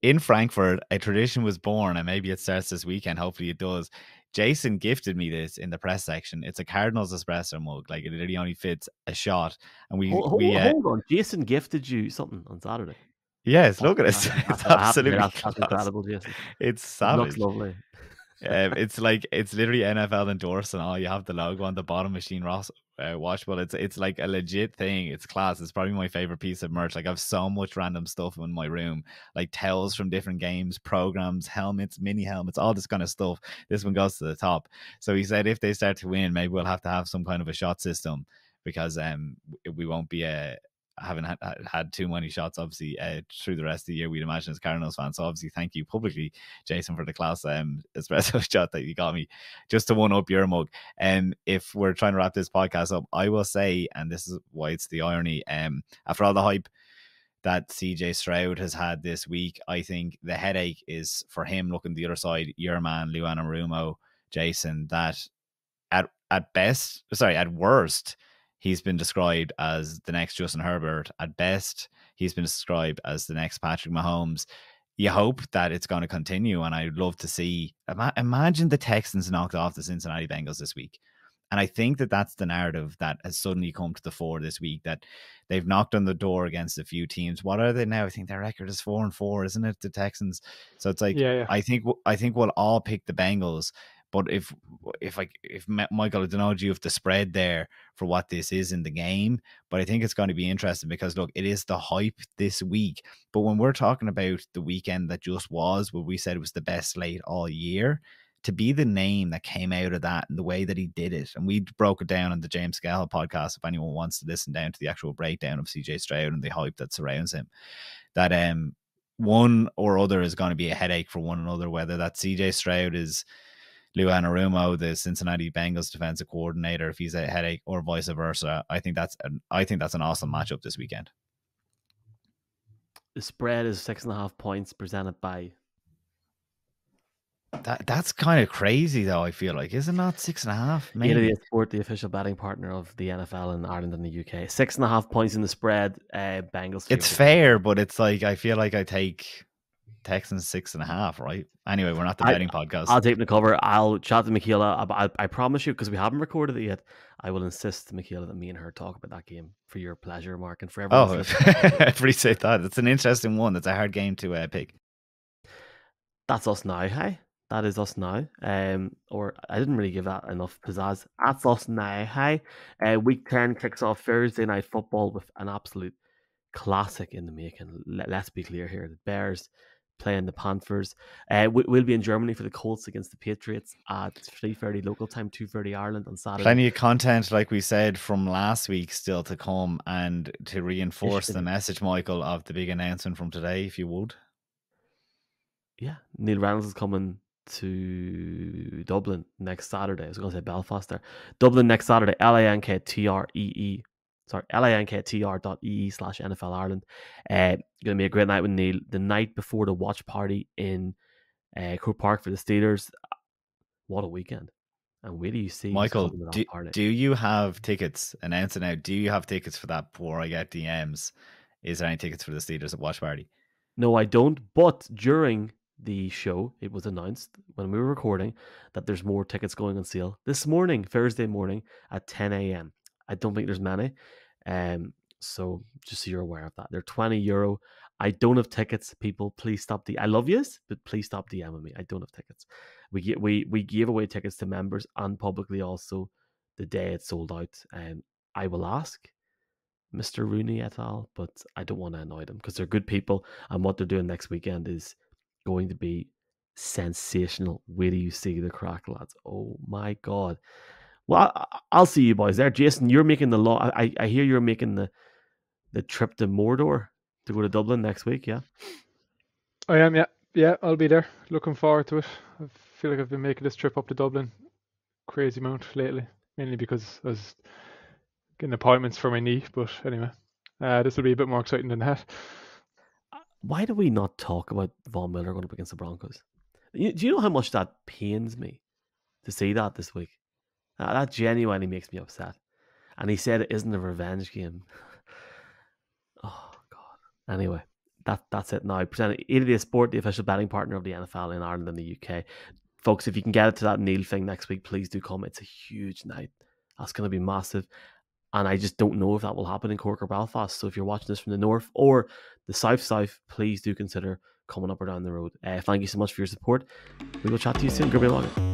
[SPEAKER 2] In Frankfurt, a tradition was born, and maybe it starts this weekend. Hopefully it does. Jason gifted me this in the press section. It's a Cardinals espresso mug. Like, it literally only fits a shot. And
[SPEAKER 1] hold on. Jason gifted you something on Saturday.
[SPEAKER 2] Yes, look at it. It's absolutely
[SPEAKER 1] that's incredible, Jason.
[SPEAKER 2] It's savage.
[SPEAKER 1] It looks lovely.
[SPEAKER 2] It's literally NFL endorsed, and all you have the logo on the bottom, Machine Ross washable. It's like a legit thing. It's class. It's probably my favorite piece of merch. Like, I have so much random stuff in my room, like towels from different games, programs, helmets, mini helmets, all this kind of stuff. This one goes to the top. So he said if they start to win, maybe we'll have to have some kind of a shot system, because we won't be haven't had too many shots, obviously, through the rest of the year, we'd imagine, as Cardinals fans. So obviously, thank you publicly, Jason, for the class espresso shot that you got me, just to one up your mug. And if we're trying to wrap this podcast up, I will say, and this is why it's the irony, after all the hype that CJ Stroud has had this week, I think the headache is for him looking the other side, your man, Luana Rumo, Jason, that at worst, he's been described as the next Justin Herbert. At best, he's been described as the next Patrick Mahomes. You hope that it's going to continue, and I'd love to see. Imagine the Texans knocked off the Cincinnati Bengals this week. And I think that that's the narrative that has suddenly come to the fore this week, that they've knocked on the door against a few teams. What are they now? I think their record is 4-4, isn't it? The Texans. So it's like,
[SPEAKER 3] yeah.
[SPEAKER 2] I think we'll all pick the Bengals. But if Michael, I don't know, do you have the spread there for what this is in the game? But I think it's going to be interesting, because look, it is the hype this week. But when we're talking about the weekend that just was, where we said it was the best slate all year, to be the name that came out of that and the way that he did it, and we broke it down on the James Scahill podcast, if anyone wants to listen down to the actual breakdown of CJ Stroud and the hype that surrounds him, that one or other is going to be a headache for one another, whether that CJ Stroud is Lou Anarumo, the Cincinnati Bengals defensive coordinator, if he's a headache, or vice versa. I think that's an awesome matchup this weekend.
[SPEAKER 1] The spread is 6.5 points presented by.
[SPEAKER 2] That's kind of crazy, though. I feel like, isn't that 6.5?
[SPEAKER 1] Maybe Sport, the official betting partner of the NFL in Ireland and the UK. 6.5 points in the spread. Bengals.
[SPEAKER 2] It's fair, but it's like, I feel like I take Texans 6.5, right? Anyway, we're not the betting podcast.
[SPEAKER 1] I'll take the cover. I'll chat to Michaela. I promise you, because we haven't recorded it yet, I will insist, Michaela, that me and her talk about that game for your pleasure, Mark, and for everyone.
[SPEAKER 2] I appreciate that. It's an interesting one. It's a hard game to pick.
[SPEAKER 1] That's us now, hey? That is us now. Or I didn't really give that enough pizzazz. That's us now, hey? Week 10 kicks off Thursday Night Football with an absolute classic in the making. Let's be clear here. The Bears playing the Panthers. We'll be in Germany for the Colts against the Patriots at 3:30 local time, 2:30 Ireland on Saturday.
[SPEAKER 2] Plenty of content, like we said, from last week still to come, and to reinforce the message, Michael, of the big announcement from today, if you would. Yeah,
[SPEAKER 1] Neil Reynolds is coming to Dublin next Saturday. I was going to say Belfast there. Dublin next Saturday, lanktr.ee. Sorry, lanktr.ee/NFL Ireland. Going to be a great night with Neil. The night before the watch party in Croke Park for the Steelers. What a weekend. And where do you see
[SPEAKER 2] Michael,
[SPEAKER 1] coming to that party?
[SPEAKER 2] do you have tickets? Announce it now. Do you have tickets for that before I get DMs? Is there any tickets for the Steelers at watch party?
[SPEAKER 1] No, I don't. But during the show, it was announced when we were recording that there's more tickets going on sale this morning, Thursday morning at 10 a.m. I don't think there's many. So just so you're aware of that. They're €20. I don't have tickets. People, please stop I love yous, but please stop DMing me. I don't have tickets. We gave away tickets to members and publicly also the day it sold out. I will ask Mr. Rooney et al., but I don't want to annoy them because they're good people, and what they're doing next weekend is going to be sensational. Where do you see the crack, lads? Oh my god! Well, I'll see you boys there. Jason, you're making the law. I hear you're making the trip to Mordor to go to Dublin next week. Yeah,
[SPEAKER 3] I am. Yeah, I'll be there. Looking forward to it. I feel like I've been making this trip up to Dublin crazy amount lately, mainly because I was getting appointments for my knee. But anyway, this will be a bit more exciting than that.
[SPEAKER 1] Why do we not talk about Von Miller going up against the Broncos? Do you know how much that pains me to see that this week? That genuinely makes me upset. And he said it isn't a revenge game. Oh, God. Anyway, that's it now. Presenting 80 Sport, the official betting partner of the NFL in Ireland and the UK. Folks, if you can get it to that Neil thing next week, please do come. It's a huge night. That's going to be massive. And I just don't know if that will happen in Cork or Belfast. So if you're watching this from the north or the south, please do consider coming up or down the road. Thank you so much for your support. We will chat to you soon. Goodbye.